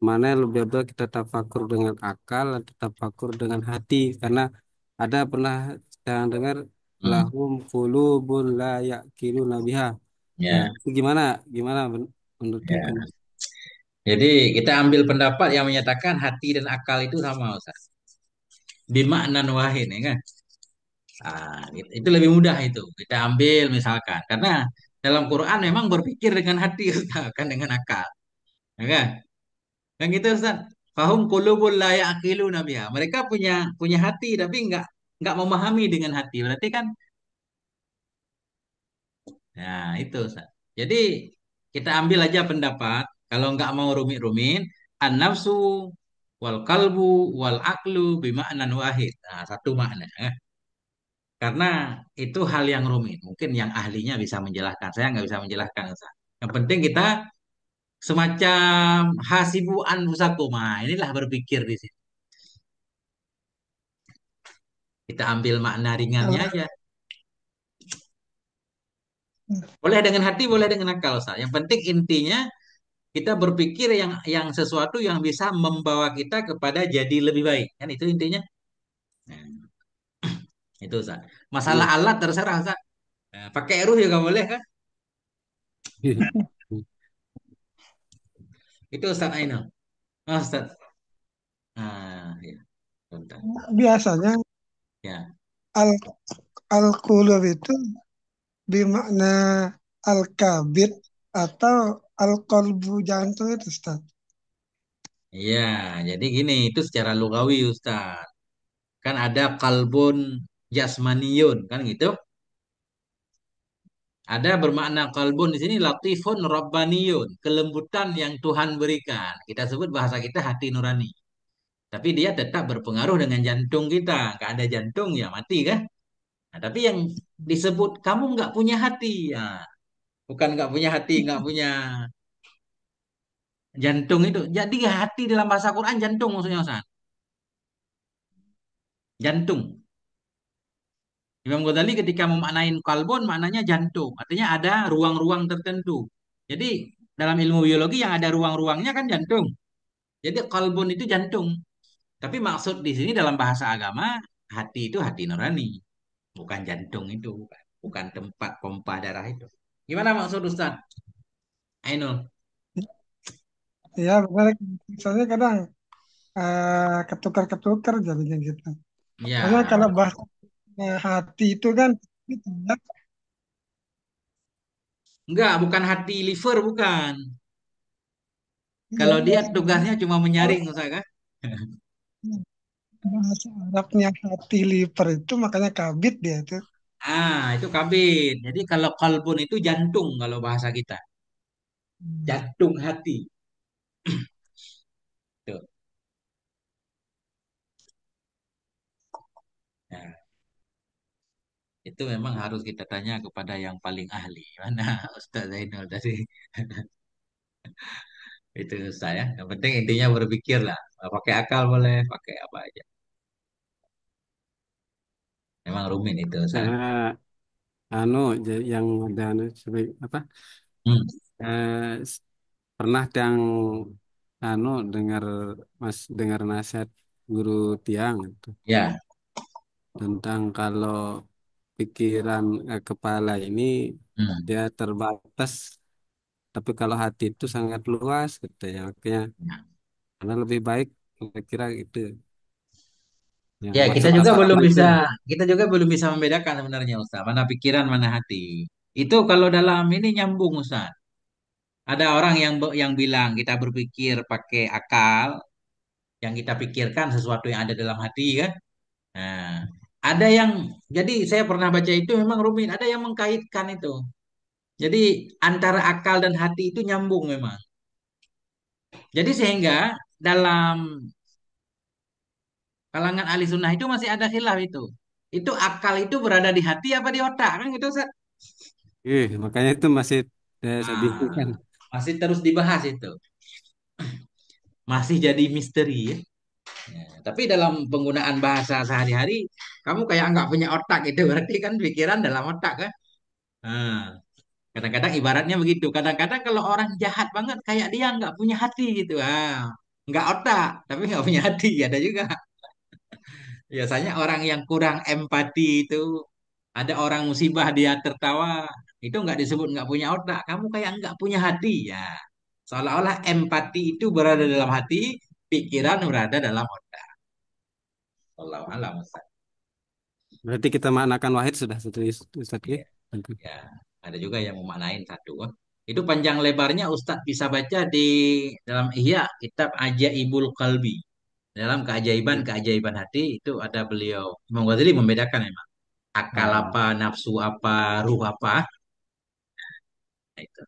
mana yang lebih abdul kita tafakur dengan akal atau tafakur dengan hati karena ada pernah saya dengar hmm, lahum qulubun la yaqiluna biha. Nah, ya, itu gimana gimana menurut Tengku? ya. Jadi kita ambil pendapat yang menyatakan hati dan akal itu sama Ustaz. Bima'nan wahid ya kan? Ah, itu lebih mudah itu. Kita ambil misalkan karena dalam Quran memang berpikir dengan hati Ustaz, kan dengan akal. Ya kan? Kan gitu Ustaz. Fahum qulubul la ya'qiluna biha. Mereka punya punya hati tapi enggak memahami dengan hati. Berarti kan nah itu Ustaz. Jadi kita ambil aja pendapat kalau enggak mau rumit-rumit an-nafsu wal kalbu wal aklu bima'nan wahid. Nah, satu makna. Karena itu hal yang rumit. Mungkin yang ahlinya bisa menjelaskan. Saya nggak bisa menjelaskan Ustaz. Yang penting kita semacam hasibu anfusakum. Nah, inilah berpikir di sini. Kita ambil makna ringannya Kalau aja. Boleh dengan hati, boleh dengan akal, Ustaz. Yang penting intinya kita berpikir yang sesuatu yang bisa membawa kita kepada jadi lebih baik. Kan itu intinya. Nah, itu Ustaz. Masalah Iya. alat terserah Ustaz. Nah, pakai ruh juga boleh kan? Iya. Itu Ustaz Ainul. Oh, Ustaz. Ya, bentar. Biasanya Ya. al al-qulub itu bermakna al-kabid atau al-qalbu jantung itu Ustaz. Iya, jadi gini, itu secara lugawi Ustaz. Kan ada kalbun jasmaniyun, kan gitu. Ada bermakna kalbun di sini latifun rabbaniyun, kelembutan yang Tuhan berikan. Kita sebut bahasa kita hati nurani. Tapi dia tetap berpengaruh dengan jantung kita. Nggak ada jantung ya mati kan? Nah, tapi yang disebut kamu nggak punya hati, ya, bukan nggak punya hati, nggak punya jantung itu. Jadi hati dalam bahasa Quran jantung maksudnya Ustaz. Jantung. Imam Ghazali ketika memaknain kalbun maknanya jantung. Artinya ada ruang-ruang tertentu. Jadi dalam ilmu biologi yang ada ruang-ruangnya kan jantung. Jadi kalbun itu jantung. Tapi maksud di sini dalam bahasa agama hati itu hati nurani, bukan jantung itu, bukan tempat pompa darah itu. Gimana maksud Ustaz Ainul? Ya, benar. Soalnya kadang ketukar-ketukar jadinya gitu. Karena Ya, kalau bahasa hati itu kan itu ya, enggak, bukan hati liver, bukan. ya, Kalau dia bahasa tugasnya cuma menyaring, Ustaz kan? bahasa Arabnya hati liver itu makanya kabit dia itu. Itu kabin. Jadi kalau kalbun itu jantung kalau bahasa kita. Jantung hati. Tuh. Nah, itu memang harus kita tanya kepada yang paling ahli. Mana Ustaz Zainul tadi? Itu saya. Yang penting intinya berpikir lah. Pakai akal boleh, pakai apa aja. Memang rumit itu Ustaz. Karena anu yang ada anu sebagai apa? Hmm. Eh, s- Pernah yang anu dengar nasihat guru tiang itu Ya. tentang kalau pikiran kepala ini Hmm. dia terbatas, tapi kalau hati itu sangat luas gitu ya. Makanya Ya. karena lebih baik kira-kira itu yang Ya, maksud akal itu. kita juga belum bisa membedakan sebenarnya Ustaz, mana pikiran, mana hati. Itu kalau dalam ini nyambung Ustaz. Ada orang yang bilang kita berpikir pakai akal, yang kita pikirkan sesuatu yang ada dalam hati kan. Nah, ada yang jadi saya pernah baca itu memang rumit, ada yang mengkaitkan itu. Jadi antara akal dan hati itu nyambung memang. Jadi sehingga dalam kalangan ahli sunnah itu masih ada khilaf itu. Itu akal itu berada di hati apa di otak kan gitu Ustaz? Makanya itu masih saya bingung Ah, kan. masih terus dibahas itu. Masih jadi misteri ya. Ya, tapi dalam penggunaan bahasa sehari-hari, kamu kayak nggak punya otak itu berarti kan pikiran dalam otak kan? Ah, kadang-kadang ibaratnya begitu. Kadang-kadang kalau orang jahat banget kayak dia nggak punya hati gitu. Nggak otak, tapi nggak punya hati ada juga. Biasanya orang yang kurang empati itu, ada orang musibah dia tertawa, itu nggak disebut nggak punya otak. Kamu kayak nggak punya hati ya. Seolah-olah empati itu berada dalam hati, pikiran berada dalam otak. Allah alam. Ustaz. Berarti kita maknakan wahid sudah satu Ustaz ya. Iya. Ya, ada juga yang memaknain satu. Itu panjang lebarnya Ustadz bisa baca di dalam Ihya kitab Ajaibul Qalbi. Dalam Iya. keajaiban-keajaiban hati itu ada beliau. Imam Ghazali membedakan memang akal Hmm. apa, nafsu apa, ruh apa. Nah, itu.